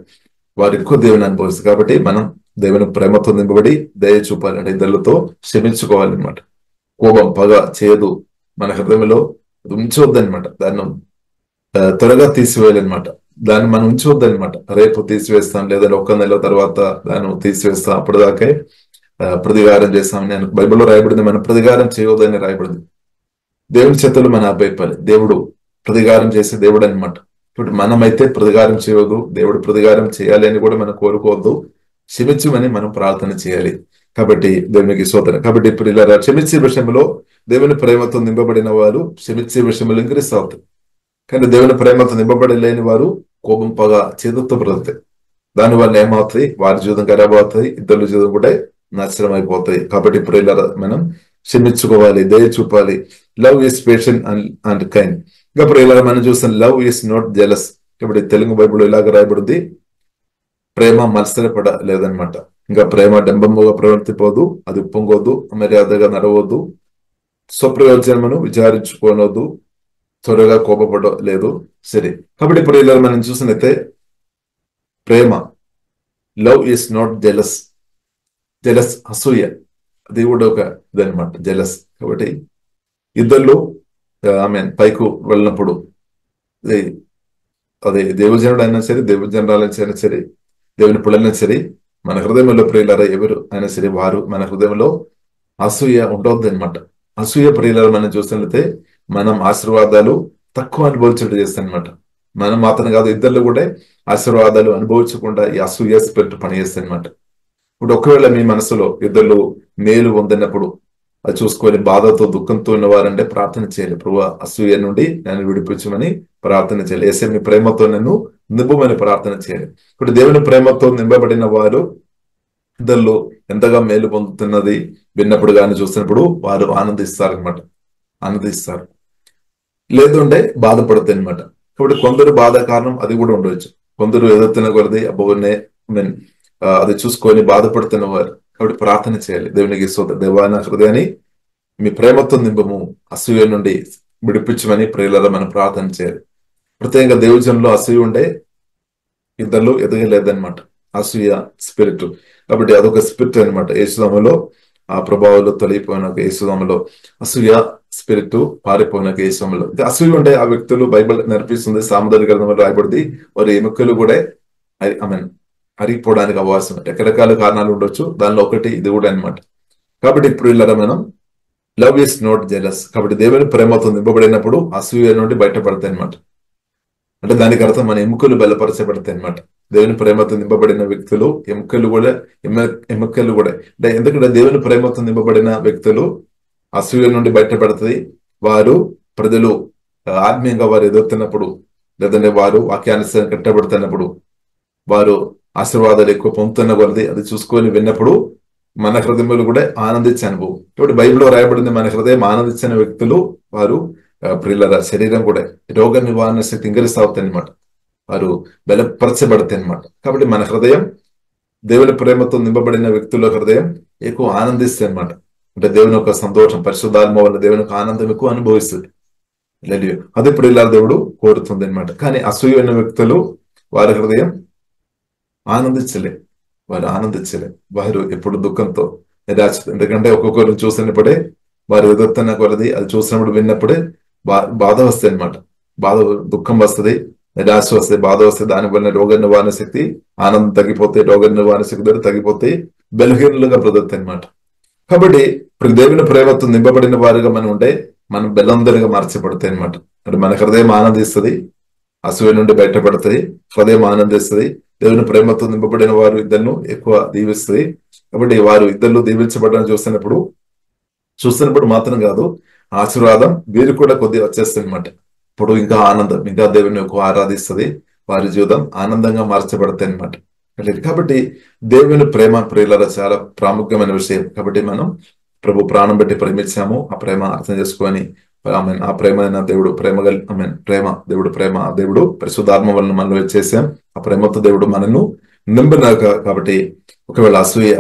వారు ఎక్కువ దేవుని అనుభవిస్తుంది. కాబట్టి మనం దేవుని ప్రేమతో నింపబడి దయ చూపాలంటే ఇద్దరితో క్షమించుకోవాలన్నమాట. కోపం, పగ, చేదు మన హృదయంలో ఉంచవద్దనమాట. దాన్ని త్వరగా తీసివేయాలన్నమాట. దాన్ని మనం ఉంచవద్దనమాట. రేపు తీసివేస్తాం, లేదా 1 నెల తర్వాత దాన్ని తీసివేస్తాం, అప్పటిదాకే ప్రతికారం చేస్తామని బైబిల్లో రాయబడింది. మనం ప్రతికారం చేయవద్దని రాయబడింది. దేవుని చేతులు మన అభ్యపాలి. దేవుడు ప్రతికారం చేసే దేవుడు అనమాట. ఇప్పుడు మనమైతే ప్రతికారం చేయవద్దు, దేవుడు ప్రతికారం చేయాలి అని కూడా మనం కోరుకోవద్దు. క్షమించమని మనం ప్రార్థన చేయాలి. కాబట్టి దేవునికి స్తోత్రం. కాబట్టి ఇప్పుడు ఇలా క్షమించే విషయంలో దేవుని ప్రేమతో నింపబడిన వారు క్షమించే విషయంలో ఇంక్రీస్ అవుతారు. కానీ దేవుని ప్రేమతో నింపబడి లేని వారు కోపం, పగ, చేదుతో బ్రతుకుతాయి. దానివల్ల ఏమవుతాయి? వారి జీవితం ఖరాబ్ అవుతాయి, ఇద్దరు జీవితం కూడా నాశనం అయిపోతాయి. కాబట్టి ఇప్పుడు ఇలా మనం క్షమించుకోవాలి, దయ చూపాలి. Love is patient and kind. ఇప్పుడు ఇలా మనం చూస్తాం లవ్ ఈస్ నాట్ జెలస్. ఇప్పుడు తెలుగు బైబిల్ ఇలాగ రాయబడింది, ప్రేమ మత్సరపడ లేదనమాట. ఇంకా ప్రేమ డంబముగా ప్రవర్తిపోదు, అది పొంగొద్దు, మర్యాదగా నడవద్దు, స్వప్రయోజనమును విచారించుకోనొద్దు, త్వరగా కోపపడలేదు. సరే, కాబట్టి ఇప్పుడు ఇలా మనం చూసినైతే ప్రేమ, love is not jealous. Jealous అసూయ, అది కూడా ఒక ఇదనమాట, జెలస్. కాబట్టి ఇద్దరు పైకి వెళ్ళినప్పుడు అదే దేవుజనుడు అయినా సరే, దేవుజనురాలైనా సరే, దేవుని పిల్లలైనా సరే, మన హృదయంలో ప్రియులారా ఎవరు అయినా సరే వారు మన హృదయంలో అసూయ ఉండవద్దు అనమాట. అసూయ ప్రియులారా మనం చూసినట్లయితే మనం ఆశీర్వాదాలు తక్కువ అనుభవించడం చేస్తాం అనమాట. మనం మాత్రం కాదు, ఇద్దరు కూడా ఆశీర్వాదాలు అనుభవించకుండా ఈ అసూయ స్పిరిట్ పనిచేస్తాయి అనమాట. ఇప్పుడు ఒకవేళ మీ మనసులో ఇద్దరు మేలు పొందినప్పుడు అది చూసుకొని బాధతో దుఃఖంతో ఉన్నవారంటే ప్రార్థన చేయాలి. ప్రభువా అసూయ నుండి నన్ను విడిపించమని ప్రార్థన చేయాలి. యేసే మీ ప్రేమతో నన్ను నింపమని ప్రార్థన చేయాలి. ఇప్పుడు దేవుని ప్రేమతో నింపబడిన వారు ఇద్దరు ఎంతగా మేలు పొందుతున్నది విన్నప్పుడు కానీ చూసినప్పుడు వారు ఆనందిస్తారు. లేదంటే బాధపడతాయి అనమాట. కాబట్టి కొందరు బాధ కారణం అది కూడా ఉండవచ్చు. కొందరు ఎదుగుతున్న కొలది అబ్బోనే మీన్ అది చూసుకొని బాధపడుతున్న వారు. కాబట్టి ప్రార్థన చేయాలి. దేవునికి దేవా నా హృదయాన్ని మీ ప్రేమతో నింపము, అసూయ నుండి విడిపించమని ప్రేరల మనం ప్రార్థన చేయాలి. ప్రత్యేకంగా దేవుజనంలో అసూయ ఉండే ఇద్దరు ఎదగలేదన్నమాట. అసూయ స్పిరిట్. కాబట్టి అదొక స్పిరిట్ అనమాట. యేసునామములో ఆ ప్రభావంలో తొలగిపోయిన యేసునామములో అసూయ స్పిరిట్ పారిపోయిన యేసునామములో. అసూయ ఉండే ఆ వ్యక్తులు బైబిల్ నేర్పిస్తుంది, సామెతల గ్రంథంలో రాయబడింది, వారి ఎముకలు కూడా అరిగిపోవడానికి అవకాశం. రకరకాల కారణాలు ఉండొచ్చు, దానిలో ఒకటి ఇది కూడా అనమాట. కాబట్టి ఇప్పుడు ఇలా మనం లవ్ ఇస్ నాట్ జెలస్. కాబట్టి దేవుని ప్రేమతో నింపబడినప్పుడు అసూయ నుండి బయటపడతాయి అనమాట. అంటే దానికి అర్థం మన ఎముకలు బలపరచబడతాయి అనమాట. దేవుని ప్రేమతో నింపబడిన వ్యక్తులు ఎముకలు కూడా అంటే ఎందుకంటే దేవుని ప్రేమతో నింపబడిన వ్యక్తులు అసూయ నుండి బయటపడుతుంది. వారు ప్రజలు ఆత్మీయంగా వారు ఎదుగుతున్నప్పుడు, లేదంటే వారు వాక్యానుసారం కట్టబడుతున్నప్పుడు, వారు ఆశీర్వాదాలు ఎక్కువ పొందుతున్న కొలది అది చూసుకొని విన్నప్పుడు మన హృదయములు కూడా ఆనందించే అనుభవం. ఇప్పుడు బైబిల్లో రాయబడింది, మన హృదయం ఆనందించిన వ్యక్తులు వారు ప్రియుల శరీరం కూడా రోగ నివారణ శక్తి ఇంకరిస్తావుతాయి అనమాట. వారు బలపరచబడతాయి అనమాట. కాబట్టి మన హృదయం దేవుని ప్రేమతో నింపబడిన వ్యక్తుల హృదయం ఎక్కువ ఆనందిస్తాయి అనమాట. అంటే దేవుని యొక్క సంతోషం, పరిశుద్ధాత్మ వల్ల దేవుని యొక్క ఆనందం ఎక్కువ అనుభవిస్తుంది. అది ప్రియుల దేవుడు కోరుతుంది అనమాట. కానీ అసూయ ఉన్న వ్యక్తులు వారి హృదయం ఆనందించలే, వారు ఎప్పుడు దుఃఖంతో నిరాశ. ఎందుకంటే ఒక్కొక్కరు చూసినప్పుడే వారు ఎదుగుతున్న కొలది అది చూసినప్పుడు విన్నప్పుడే బాధ వస్తాయి అనమాట. దుఃఖం వస్తుంది, నిరాశ వస్తుంది, బాధ వస్తుంది. దానివల్ల రోగ నివారణ శక్తి, ఆనందం తగ్గిపోతే, రోగ నివారణ శక్తి తగ్గిపోతే బలహీనులుగా బ్రతుకుతాయి అనమాట. కాబట్టి ఇప్పుడు దేవుని ప్రేమతో నింపబడిన వారుగా మనం ఉంటే మనం బలందరిగా మార్చబడతాయి అనమాట. అంటే మన హృదయం ఆనందిస్తుంది, అసూయ నుండి బయటపడుతుంది, హృదయం ఆనందిస్తుంది. దేవుని ప్రేమతో నింపబడిన వారు ఇద్దరు ఎక్కువ దీవిస్తుంది. కాబట్టి వారు ఇద్దరు దీవించబడడం చూస్తున్నప్పుడు మాత్రం కాదు, ఆశీర్వాదం వీరు కూడా కొద్దిగా వచ్చేస్తుంది అనమాట. ఇప్పుడు ఇంకా ఆనందం, ఇంకా దేవుని ఎక్కువ ఆరాధిస్తుంది, వారి జీవితం ఆనందంగా మార్చబడతాయి అనమాట. కాబట్టి దేవుని ప్రేమ ప్రియుల చాలా ప్రాముఖ్యమైన విషయం. కాబట్టి మనం ప్రభు ప్రాణం బట్టి ప్రేమించాము, ఆ ప్రేమ అర్థం చేసుకొని ఆ ప్రేమైన దేవుడు దేవుడు పరిశుద్ధాత్మ వలన మనలో చేసాం. ఆ ప్రేమతో దేవుడు మనను నింపినాక. కాబట్టి ఒకవేళ అసూయ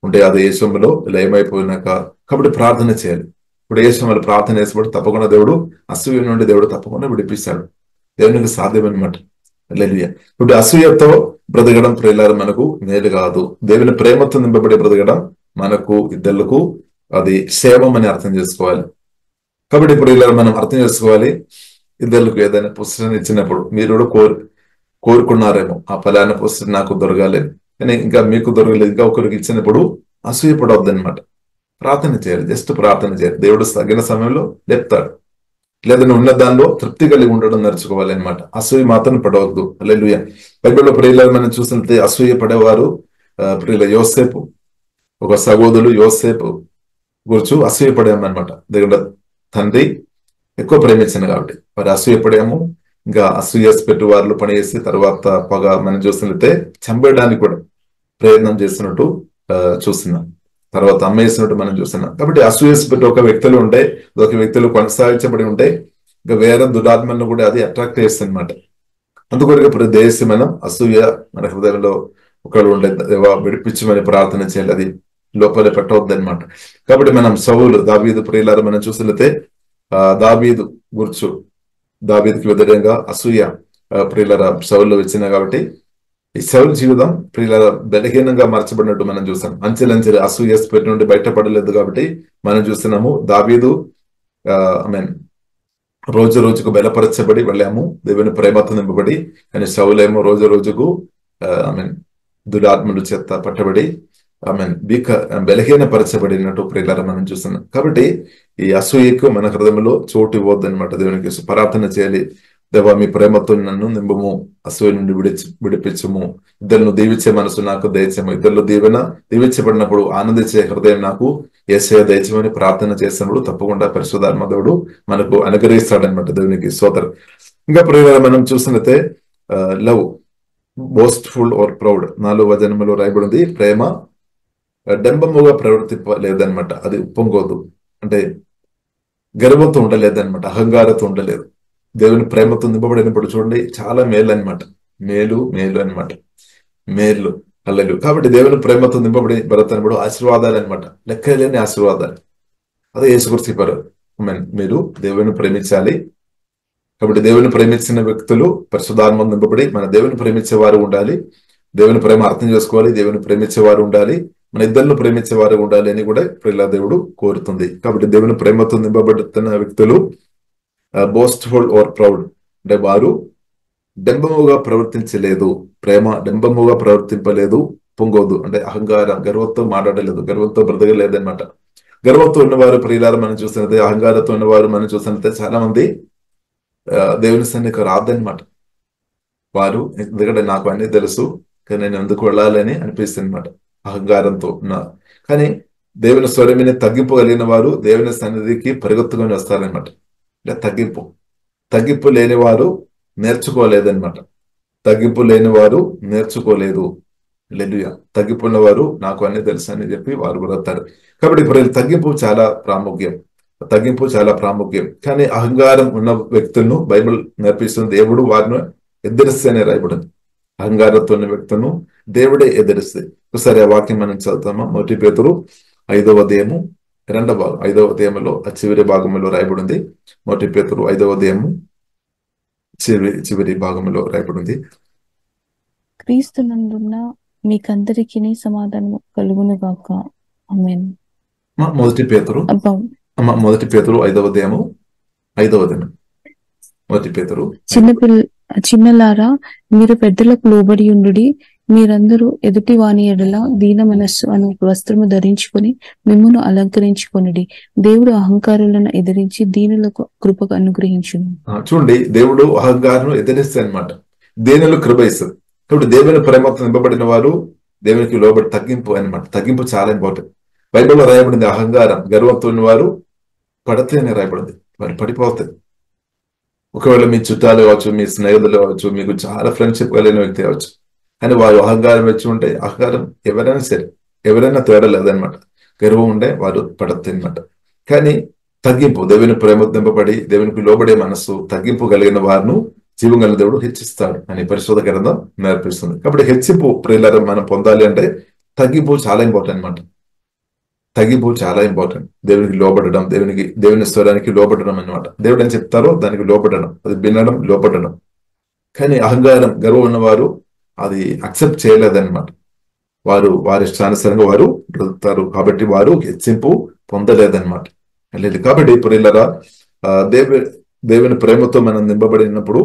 ఉంటే అది యేసులో లయమైపోయినాక కాబట్టి ప్రార్థన చేయాలి. ఇప్పుడు యేసు ప్రార్థన చేసినప్పుడు తప్పకుండా దేవుడు అసూయ నుండి దేవుడు తప్పకుండా విడిపిస్తాడు. దేవునికి సాధ్యమన్నమాట. ఇప్పుడు అసూయతో బ్రతకడం ప్రియులారా మనకు మేలు కాదు. దేవుని ప్రేమతో నింపబడి బ్రతకడం మనకు ఇద్దరులకు అది సేవం అని అర్థం చేసుకోవాలి. కాబట్టి ఇప్పుడు ఇలా మనం అర్థం చేసుకోవాలి, ఇద్దరులకు ఏదైనా పుస్తకం ఇచ్చినప్పుడు మీరు కూడా కోరుకున్నారేమో ఆ ఫలానా పుస్తకం నాకు దొరకాలేదు, కానీ ఇంకా మీకు దొరకలేదు, ఇంకా ఒకరికి ఇచ్చినప్పుడు అసూయపడవద్దు అనమాట. ప్రార్థన చేయాలి, జస్ట్ ప్రార్థన చేయాలి. దేవుడు తగిన సమయంలో లేపుతాడు. లేదని ఉన్న దానిలో తృప్తి కలిగి ఉండడం నేర్చుకోవాలి అనమాట. అసూయ మాత్రం పడవద్దు. హల్లెలూయా. బైబిల్లో ప్రియులు మనం చూసినట్లయితే అసూయ పడేవారు ప్రియుల యోసేపు, ఒక సహోదరుడు యోసేపు గురించి అసూయపడామన్నమాట. దగ్గర తండ్రి ఎక్కువ ప్రేమించాను కాబట్టి వారు అసూయపడాము. ఇంకా అసూయ పెట్టు వారిలో పనిచేసి తర్వాత పొగ మనం చూసినట్లయితే చంపేయడానికి కూడా ప్రయత్నం చేస్తున్నట్టు చూస్తున్నాం. తర్వాత అమ్మేసినట్టు మనం చూస్తున్నాం. కాబట్టి అసూయ పెట్టి ఒక వ్యక్తులు ఉంటే, ఒక వ్యక్తులు కొనసాగించబడి ఉంటే ఇంకా వేరే దురాత్మలను కూడా అది అట్రాక్ట్ చేస్తుంది అనమాట. అందుకొరకు ఇప్పుడు దేశం మనం అసూయ మన హృదయంలో ఒకళ్ళు ఉండే విడిపించమని ప్రార్థన చేయాలి. అది లోపల పెట్టవద్దు అనమాట. కాబట్టి మనం సౌలు దావీదు ప్రియులారా మనం చూసినట్లయితే దావీదు గుర్చు దావీదుకి వ్యతిరేకంగా అసూయ ప్రియులారా సౌలు వచ్చిన కాబట్టి ఈ సౌలు జీవితం ప్రియులారా బలహీనంగా మార్చబడినట్టు మనం చూసాం. అంచెలంచెలు అసూయ పెట్టి నుండి బయటపడలేదు కాబట్టి మనం చూస్తున్నాము. దావీదు రోజు రోజుకు బలపరచబడి వెళ్ళాము, దేవుని ప్రేమతో నింపబడి. కానీ సౌలేమో రోజు రోజుకు దురాత్మలు చేత పట్టబడి బలహీనపరచబడినట్టు ప్రియులారా మనం చూస్తున్నాం. కాబట్టి ఈ అసూయకు మన హృదయంలో చోటు ఇవ్వద్దు అనమాట. దేవునికి ప్రార్థన చేయాలి. దేవా మీ ప్రేమతో నన్ను నింపము, అసూయ నుండి విడిపించము, ఇద్దరును దీవించే మనసు నాకు దయచేము. ఇద్దరు దీవించబడినప్పుడు ఆనందించే హృదయం నాకు యేసయ్య దయచేమని ప్రార్థన చేసినప్పుడు తప్పకుండా పరిశుద్ధాత్మ దేవుడు మనకు అనుగ్రహిస్తాడనమాట. దేవునికి స్తోత్రం. ఇంకా ప్రియులారా మనం చూసినట్లయితే లవ్ బోస్ట్ఫుల్ ఆర్ ప్రౌడ్ 4వ వచనంలో రాయబడింది. ప్రేమ డంబముగా ప్రవర్తింపలేదనమాట, అది ఉప్పొంగోదు. అంటే గర్వంతో ఉండలేదు అనమాట, అహంకారంతో ఉండలేదు. దేవుని ప్రేమతో నింపబడినప్పుడు చూడండి చాలా మేలు అనమాట, మేలు మేలు అనమాట, మేలు అల్లలు. కాబట్టి దేవుని ప్రేమతో నింపబడి బతుకుతున్నప్పుడు ఆశీర్వాదాలు అనమాట, లెక్కలేని ఆశీర్వాదాలు. అదే యేసుక్రీస్తు చెప్పారు, మీరు దేవుని ప్రేమించాలి. కాబట్టి దేవుని ప్రేమించిన వ్యక్తులు పరిశుద్ధాత్మతో నింపబడి మన దేవుని ప్రేమించే వారు ఉండాలి, దేవుని ప్రేమ అర్థం చేసుకోవాలి, దేవుని ప్రేమించేవారు ఉండాలి, మన ఇద్దరిని ప్రేమించేవారు ఉండాలి అని కూడా ప్రియుల దేవుడు కోరుతుంది. కాబట్టి దేవుని ప్రేమతో నింపబడుతున్న వ్యక్తులు బోస్ట్ఫుల్ ఆర్ ప్రౌడ్, అంటే వారు డెంబముగా ప్రవర్తించలేదు, ప్రేమ డెంబముగా ప్రవర్తింపలేదు, పొంగోదు అంటే అహంకారం గర్వంతో మాట్లాడలేదు, గర్వంతో బ్రతకలేదన్నమాట. గర్వంతో ఉన్నవారు ప్రియులారు మనం చూసినట్టే, అహంకారంతో ఉన్నవారు మనం చూసినట్టే చాలా మంది దేవుని సన్నిధికి రాదనమాట. వారు ఎందుకంటే నాకు అన్ని తెలుసు కానీ నేను ఎందుకు వెళ్ళాలని అనిపిస్తుంది అనమాట, అహంకారంతో ఉన్నారు. కానీ దేవుని స్వరమిని తగ్గింపగలిగిన వారు దేవుని సన్నిధికి పరిగెత్తుకొని వస్తారనమాట. అంటే తగ్గింపు లేని వారు నేర్చుకోలేదన్నమాట, తగ్గింపు లేని వారు నేర్చుకోలేదు. హల్లెలూయా. తగ్గిపోయిన వారు నాకు అన్ని తెలుసు అని చెప్పి వారు కూడా వస్తారు. కాబట్టి ఇప్పుడు తగ్గింపు చాలా ప్రాముఖ్యం. కానీ అహంకారం ఉన్న వ్యక్తులను బైబిల్ నేర్పిస్తుంది, దేవుడు వారిని ఎదిరిస్తే అని రాయబడింది. అహంకారంతో ఉన్న వ్యక్తులను దేవుడే ఎదిరిస్తే. ఒకసారి ఆ వాక్యం మనం చదువుతామా? 1 పేతురు 5వ అధ్యాయము 2వ భాగం, 5వ అధ్యాయంలో చివరి భాగంలో రాయబడింది. 1 పేతురు 5వ అధ్యాయము చివరి భాగంలో రాయబడింది. క్రీస్తునందున్న మీకందరికీ సమాధానం కలుగును గాక. ఆమేన్. 1 పేతురు 5వ అధ్యాయము 5వ వచనం. 1 పేతురు చిన్నలారా, మీరు పెద్దలకు లోబడి ఉండుడి. మీరందరూ ఎదుటి వాని ఎడల దీన మనస్సు అను వస్త్రము ధరించుకొని మిమ్మును అలంకరించుకొనుడి. దేవుడు అహంకారులను ఎదిరించి దీనులకు కృప అనుగ్రహించును. చూడండి, దేవుడు అహంకారం ఎదిరిస్తే అనమాట, దీనులు కృప ఇస్తుంది. కాబట్టి దేవుని ప్రేమతో నింపబడిన వారు దేవునికి లోబడి తగ్గింపు అనమాట. తగ్గింపు చాలా ఇంపార్టెంట్. బైబిల్లో రాయబడింది అహంకారం గర్వంతో ఉన్న వారు పడితే అని రాయబడింది, వారు పడిపోతాయి. ఒకవేళ మీ చుట్టాలు కావచ్చు, మీ స్నేహితులు కావచ్చు, మీకు చాలా ఫ్రెండ్షిప్ కలిగిన వ్యక్తి కావచ్చు, కానీ వారు అహంకారం వచ్చి ఉంటే, అహంకారం ఎవరైనా సరే, ఎవరైనా తేడా లేదనమాట, గర్వం ఉండే వారు పడతాయి అనమాట. కానీ తగ్గింపు, దేవుని ప్రేమ నింపబడి దేవునికి లోబడే మనస్సు, తగ్గింపు కలిగిన వారిను జీవం కలిగిన దేవుడు హెచ్చిస్తాడు అని పరిశోధన గ్రంథం నేర్పిస్తుంది. కాబట్టి హెచ్చింపు ప్రియులారా మనం పొందాలి అంటే తగ్గింపు చాలా ఇంపార్టెంట్ అనమాట. తగ్గింపు చాలా ఇంపార్టెంట్. దేవునికి లోబడడం, దేవుని స్వరానికి లోబడడం అనమాట. దేవుడు అని చెప్తారో దానికి లోబడడం, అది వినడం, లోబడడం. కానీ అహంకారం గర్వం ఉన్నవారు అది అక్సెప్ట్ చేయలేదన్నమాట. వారి ఇష్టానుసారంగా వారు బ్రతుకుతారు. కాబట్టి వారు హెచ్చింపు పొందలేదన్నమాట. లేదు. కాబట్టి ప్రియులారా దేవుని ప్రేమతో మనం నింపబడినప్పుడు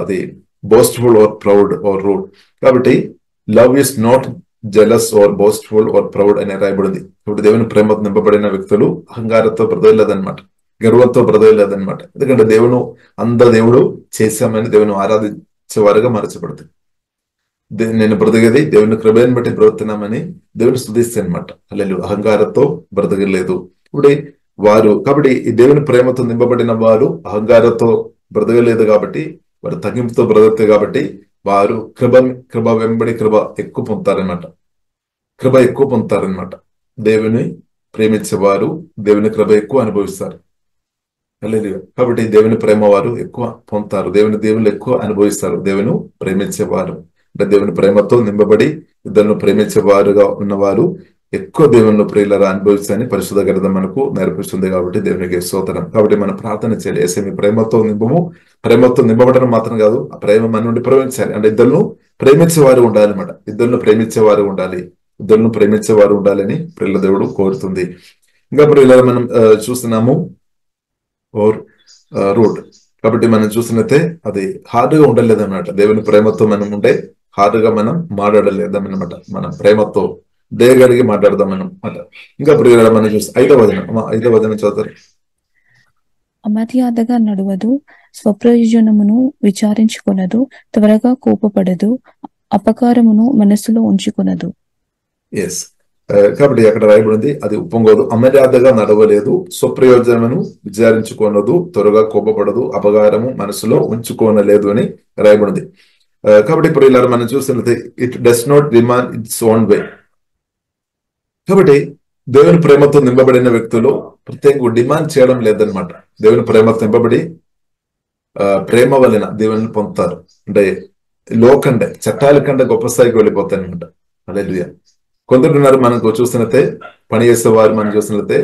అది boastful or proud or rude. కాబట్టి love is not jealous or boastful or proud అనే రాయబడింది. ఇప్పుడు దేవుని ప్రేమతో నింపబడిన వ్యక్తులు అహంకారంతో బ్రతకలేదన్నమాట, గర్వంతో బ్రతకలేదన్నమాట. ఎందుకంటే దేవుడు చేశామని దేవుని ఆరాధించేవారుగా మరచబడుతుంది. నేను బ్రతకేది దేవుని కృపను బట్టి బ్రతుకుతున్నామని దేవుని స్తుతిస్తే అనమాట. అల్లెలు అహంకారంతో బ్రతకలేదు. ఇప్పుడు కాబట్టి ఈ దేవుని ప్రేమతో నింపబడిన వారు అహంకారంతో బ్రతకలేదు కాబట్టి, వారు తగ్గింపుతో బ్రతుకుతారు. కాబట్టి వారు కృప వెంబడి కృప ఎక్కువ పొందుతారనమాట. దేవుని ప్రేమించేవారు దేవుని కృప ఎక్కువ అనుభవిస్తారు. కాబట్టి దేవుని ప్రేమ వారు ఎక్కువ పొందుతారు, దేవుని ఎక్కువ అనుభవిస్తారు. దేవుని ప్రేమించేవారు అంటే దేవుని ప్రేమతో నింపబడి ఇద్దరు ప్రేమించేవారుగా ఉన్నవారు ఎక్కువ దేవుని ప్రియులరా అనుభవిస్తారని పరిశుద్ధ గ్రంథం మనకు నేర్పిస్తుంది. కాబట్టి దేవునికి స్తోత్రం. కాబట్టి మనం ప్రార్థన చేయాలి, యేసయ్య మీ ప్రేమతో నింపబడడం మాత్రం కాదు, ఆ ప్రేమ మన నుండి ప్రవహించాలి. అంటే ఇద్దరు ప్రేమించేవారు ఉండాలి అన్నమాట. ఇద్దరు ప్రేమించేవారు ఉండాలని ప్రియుల దేవుడు కోరుతుంది. ఇంకా ప్రియుల మనం చూస్తున్నాము రూడ్. కాబట్టి మనం చూసినట్టే అది హార్డ్గా ఉండలేదన్నమాట. దేవుని ప్రేమతో మనం ఉంటే హార్డ్గా మనం మాట్లాడలేదన్నమాట. మనం ప్రేమతో దయగలిగి మాట్లాడదాం అన్నమాట. ఇంకా ప్రియుల మనం చూస్తే 5వ వచనం చదువుతారు. అమర్యాదగా నడువదు, స్వప్రయోజనమును విచారించుకొనదు, త్వరగా కోపపడదు, అపకారమును మనస్సులో ఉంచుకొనదు. ఎస్. కాబట్టి అక్కడ రాయబడింది అది ఉప్పొంగదు, అమర్యాదగా నడవలేదు, స్వప్రయోజనమును విచారించుకోనదు, త్వరగా కోపపడదు, అపకారము మనసులో ఉంచుకోనలేదు అని రాయబడింది. కాబట్టి ఇప్పుడు ఇలా మనం చూస్తున్నది it does not demand its own వే. కాబట్టి దేవుని ప్రేమతో నింపబడిన వ్యక్తులు ప్రత్యేకంగా డిమాండ్ చేయడం లేదనమాట. దేవుని ప్రేమతో నింపబడి ప్రేమ వలన దేవుని పొందుతారు. అంటే లోకండే చట్టాల కంటే గొప్ప స్థాయికి వెళ్ళిపోతాయి అనమాట. హల్లెలూయా. కొందరున్నారు మనకు చూసినట్టే పని చేసేవారు, మనం చూసినట్లయితే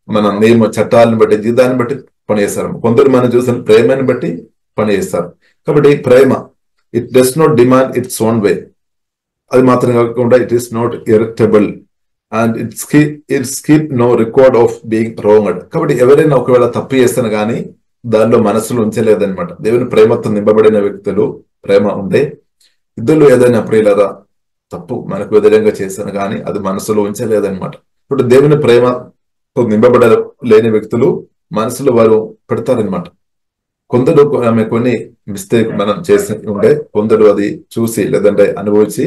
మన నియమ చట్టాలను బట్టి జీతాన్ని బట్టి పని చేస్తారు. కొందరు మనం చూసిన ప్రేమని బట్టి పని చేస్తారు. కాబట్టి ప్రేమ it does not demand its own way. అది మాత్రం కాకుండా it is not irritable and its keep no record of being wronged. కాబట్టి ఎవరైనా ఒకవేళ తప్పు చేస్తాను కానీ దానిలో మనసులో ఉంచలేదనమాట. దేవుని ప్రేమతో నింపబడిన వ్యక్తులు ప్రేమ ఉండే ఇద్దరు ఏదైనా ప్రియులరా తప్పు మనకు వ్యతిరేకంగా చేశాను కానీ అది మనసులో ఉంచలేదనమాట. ఇప్పుడు దేవుని ప్రేమతో నింపబడలేని వ్యక్తులు మనసులో వారు పెడతారనమాట. కొందరు ఆమె కొన్ని మిస్టేక్ మనం చేసి ఉండే కొందరు అది చూసి లేదంటే అనుభవించి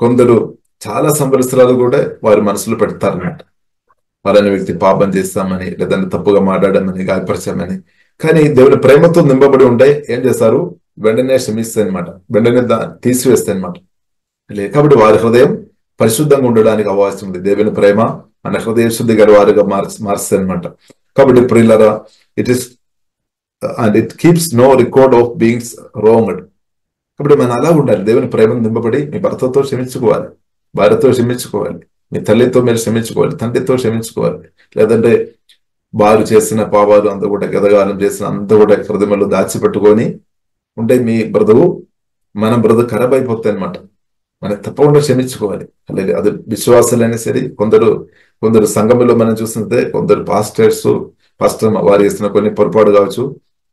కొందరు చాలా సంవత్సరాలు కూడా వారి మనసులో పెడతారనమాట. వాళ్ళని వ్యక్తి పాపం చేస్తామని లేదంటే తప్పుగా మాట్లాడమని గాయపరచామని. కానీ దేవుని ప్రేమతో నింపబడి ఉంటే ఏం చేస్తారు, వెంటనే క్షమిస్తాయి అనమాట, వెంటనే తీసివేస్తాయి అనమాట. కాబట్టి వారి హృదయం పరిశుద్ధంగా ఉండడానికి అవకాశం ఉంది. దేవుని ప్రేమ మన హృదయ శుద్ధి గల వారిగా మారుస్తాయి అనమాట. కాబట్టి ప్రియులారా it is and it keeps no record of beings wronged. కాబట్టి మనం అలా ఉండాలి. దేవుని ప్రేమను నింపబడి మీ భర్తతో క్షమించుకోవాలి, భార్యతో క్షమించుకోవాలి, మీ తల్లితో మీరు క్షమించుకోవాలి, తండ్రితో క్షమించుకోవాలి. లేదంటే వారు చేసిన పాపాలు అంతా కూడా గదగాలం చేసిన అంతా కూడా హృదయంలో దాచిపెట్టుకొని ఉంటే మీ బ్రతుకు మన బ్రతుకు ఖరాబ్ అయిపోతాయి అనమాట. మనం తప్పకుండా క్షమించుకోవాలి. అలాగే అది విశ్వాసాలైనా సరే కొందరు సంఘంలో మనం చూస్తుంటే కొందరు పాస్టర్ వారు చేస్తున్న కొన్ని పొరపాటు కావచ్చు,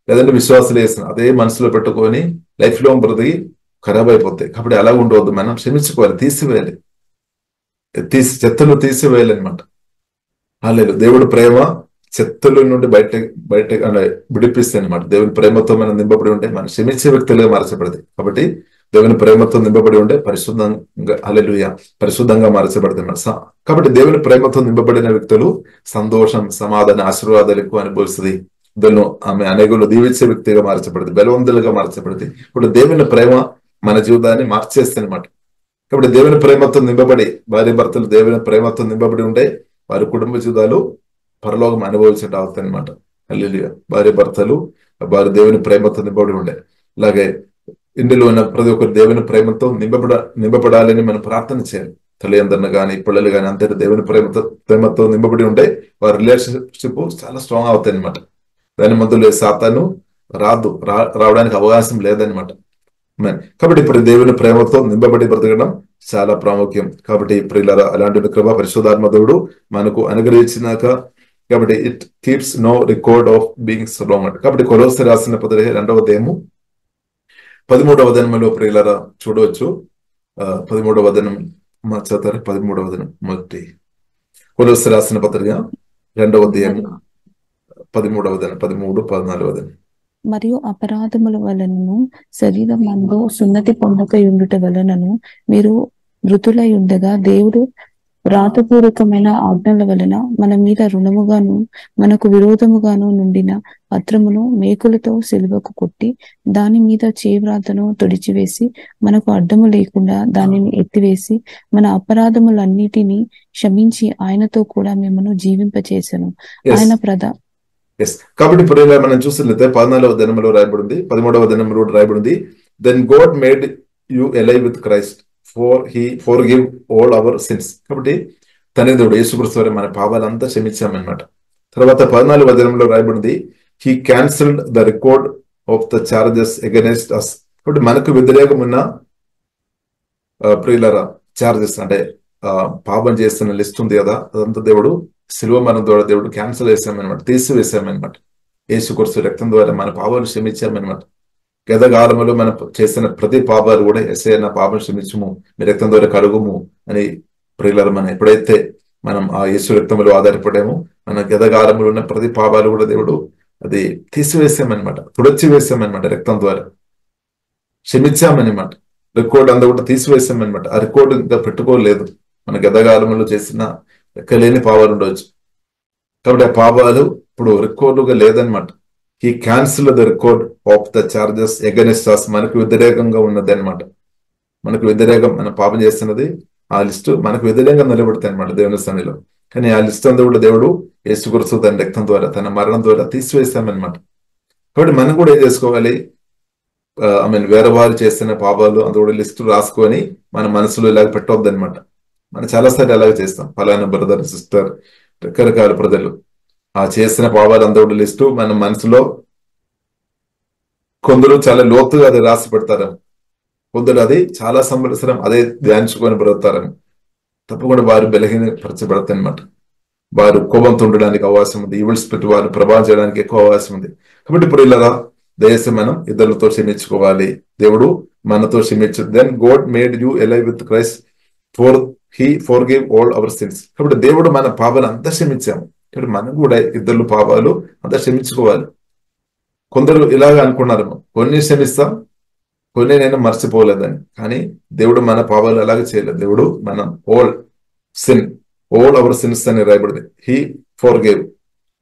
లేదంటే విశ్వాసాలు చేస్తున్న అదే మనసులో పెట్టుకొని లైఫ్ లో బ్రతికి ఖరాబ్ అయిపోతాయి. కాబట్టి అలా ఉండవద్దు, మనం క్షమించుకోవాలి, తీసివేయాలి, చెత్తలు తీసివేయాలి అనమాట. అలాగే దేవుడు ప్రేమ చెత్తల నుండి బయట విడిపిస్తాయి అనమాట. దేవుని ప్రేమతో మనం నింపబడి ఉంటే మనం క్షమించే వ్యక్తులుగా మార్చబడదు. కాబట్టి దేవుని ప్రేమతో నింపబడి ఉంటే పరిశుద్ధంగా హల్లెలూయా పరిశుద్ధంగా మార్చబడతాయి. కాబట్టి దేవుని ప్రేమతో నింపబడిన వ్యక్తులు సంతోషం, సమాధాన, ఆశీర్వాదాలు ఎక్కువ అనుభవిస్తుంది. దాన్ని ఆమె అనేకులు దీవించే వ్యక్తిగా మార్చబడుతుంది, బలవంతులుగా మార్చబడుతుంది. ఇప్పుడు దేవుని ప్రేమ మన జీవితాన్ని మార్చేస్తుంది అనమాట. కాబట్టి దేవుని ప్రేమతో నింపబడి భార్య భర్తలు దేవుని ప్రేమతో నింపబడి ఉంటే వారి కుటుంబ జీవితాలు పరలోకం అనుభవించడం అవుతాయి అనమాట. హల్లెలూయా. భార్య భర్తలు వారి దేవుని ప్రేమతో నింపబడి ఉండే. అలాగే ఇందులో ఉన్న ప్రతి ఒక్కరు దేవుని ప్రేమతో నింపబడాలని మనం ప్రార్థన చేయాలి. తల్లిదండ్రులను కానీ పిల్లలు కానీ అందరూ దేవుని ప్రేమతో నింపబడి ఉంటే వారి రిలేషన్షిప్ చాలా స్ట్రాంగ్ అవుతాయి అనమాట. దాని మధ్యలో సాతాను రావడానికి అవకాశం లేదనమాట. కాబట్టి ఇప్పుడు దేవుని ప్రేమతో నింపబడి బ్రతకడం చాలా ప్రాముఖ్యం. కాబట్టి ప్రియులారా అలాంటి కృప పరిశుద్ధాత్మ దేవుడు మనకు అనుగ్రహించినాక కాబట్టి it keeps no record of beings wronged. కాబట్టి కొలొస్సీ రాసిన పత్రిక 2వ అధ్యాయము 13వ వచనంలో ప్రియులారా చూడవచ్చు. 13వ వచనం చదువుతారు. 13వ వచనం మొదటి కొలొస్సీ రాసిన పత్రిక 2వ అధ్యాయము 13వ వచనం 13, 14వ వచనం. మరియు అపరాధముల వలనను శరీరమందు సున్నతి పొందక ఉండుట వలనను మీరు మృతులై ఉండగా దేవుడు వ్రాతపూర్వకమైన ఆజ్ఞల వలన మన మీద రుణముగాను మనకు విరోధముగాను నుండిన పత్రమును మేకులతో సిలువకు కొట్టి దాని మీద చేవ్రాతను తొడిచివేసి మనకు అడ్డము లేకుండా దానిని ఎత్తివేసి మన అపరాధములన్నిటినీ క్షమించి ఆయనతో కూడా మిమ్మల్ని జీవింపచేసెను. ఆయన కాబట్టి ఇప్పుడు మనం చూసినట్లయితే 14వ వచనంలో రాయబడింది, 13వ వచనంలో రాయబడింది, then God made you alive with Christ for he forgive all our sins. కాబట్టి తండ్రి యేసుక్రీస్తు వారి మన పాపాలంతా క్షమించామన్నమాట. తర్వాత 14వ వచనంలో రాయబడింది, he cancelled the record of the charges against us. కాబట్టి మనకు వ్యతిరేకం ఉన్న ప్రియులరా చార్జెస్ అంటే పాపం చేస్తున్న లిస్ట్ ఉంది కదా, అదంతా దేవుడు శిలువ మరణం ద్వారా దేవుడు క్యాన్సిల్ చేశామన్నమాట, తీసివేశామన్నమాట. యేసుక్రీస్తు రక్తం ద్వారా మన పాపాలు క్షమించామన్నమాట. గతకాలంలో మనం చేసిన ప్రతి పాపాలు కూడా యేసయ్య నా పాపం క్షమించుము, మీ రక్తం ద్వారా కడుగుము అని ప్రియులారా మనం ఎప్పుడైతే మనం ఆ యేసు రక్తంలో ఆధారపడామో మన గతకాలంలో ఉన్న ప్రతి పాపాలు కూడా దేవుడు అది తీసివేశామన్నమాట, తుడచి వేసామన్నమాట, రక్తం ద్వారా క్షమించామన్నమాట. రికార్డు అంతా కూడా తీసివేసామన్నమాట. ఆ రికార్డు ఇంకా పెట్టుకోలేదు. మన గతకాలంలో చేసిన లెక్కలేని పాపాలు ఉండవచ్చు. కాబట్టి ఆ పాపాలు ఇప్పుడు రికార్డుగా లేదనమాట. He cancel the record of the charges against us. మనకు వ్యతిరేకంగా ఉన్నది అనమాట. మనకు వ్యతిరేకం మనం పాపం చేస్తున్నది ఆ లిస్టు మనకు వ్యతిరేకంగా నిలబడతాయి అనమాట దేవుని సన్నిధిలో. కానీ ఆ లిస్ట్ అంతా కూడా దేవుడు యేసుక్రీస్తు తన రక్తం ద్వారా తన మరణం ద్వారా తీసివేస్తామన్నమాట. కాబట్టి మనం కూడా ఏం చేసుకోవాలి, వేరే వారు చేస్తున్న పాపాలు అంత కూడా లిస్టు రాసుకొని మన మనసులో ఇలాగ పెట్టవద్దు అనమాట. మనం చాలాసార్లు అలాగే చేస్తాం. ఫలానా బ్రదర్ సిస్టర్ రకరకాల ప్రజలు ఆ చేసిన పాపాలు అంత కూడా లిస్టు మన మనసులో కొందరు చాలా లోతుగా అది రాసి పెడతారేమో, కొందరు అది చాలా సంవత్సరం అదే ధ్యానించుకొని బ్రతారేమో. తప్పకుండా వారు బలహీనపరచబడతాయి అనమాట. వారు కోపంతో ఉండడానికి అవకాశం ఉంది, ఈవిల్ స్పిరిట్ వారు ప్రభావం చేయడానికి ఎక్కువ అవకాశం ఉంది. కాబట్టి ఇప్పుడు ఇలా దయచేసి మనం ఇతరులతో క్షమించుకోవాలి. దేవుడు మనతో క్షమించు. Then God made you alive with Christ for he forgive all our sins. కాబట్టి దేవుడు మన పాపాలు అంతా క్షమించాము. కాబట్టి మనం కూడా ఇద్దరు పాపాలు అంతా క్షమించుకోవాలి. కొందరు ఇలాగ అనుకున్నారు, కొన్ని క్షమిస్తాం కొన్ని నేను మర్చిపోలేదని. కానీ దేవుడు మన పాపాలు అలాగే చేయలేదు. దేవుడు మన ఆల్ అవర్ సిన్స్ అని రాయబడింది. హీ ఫర్గేవ్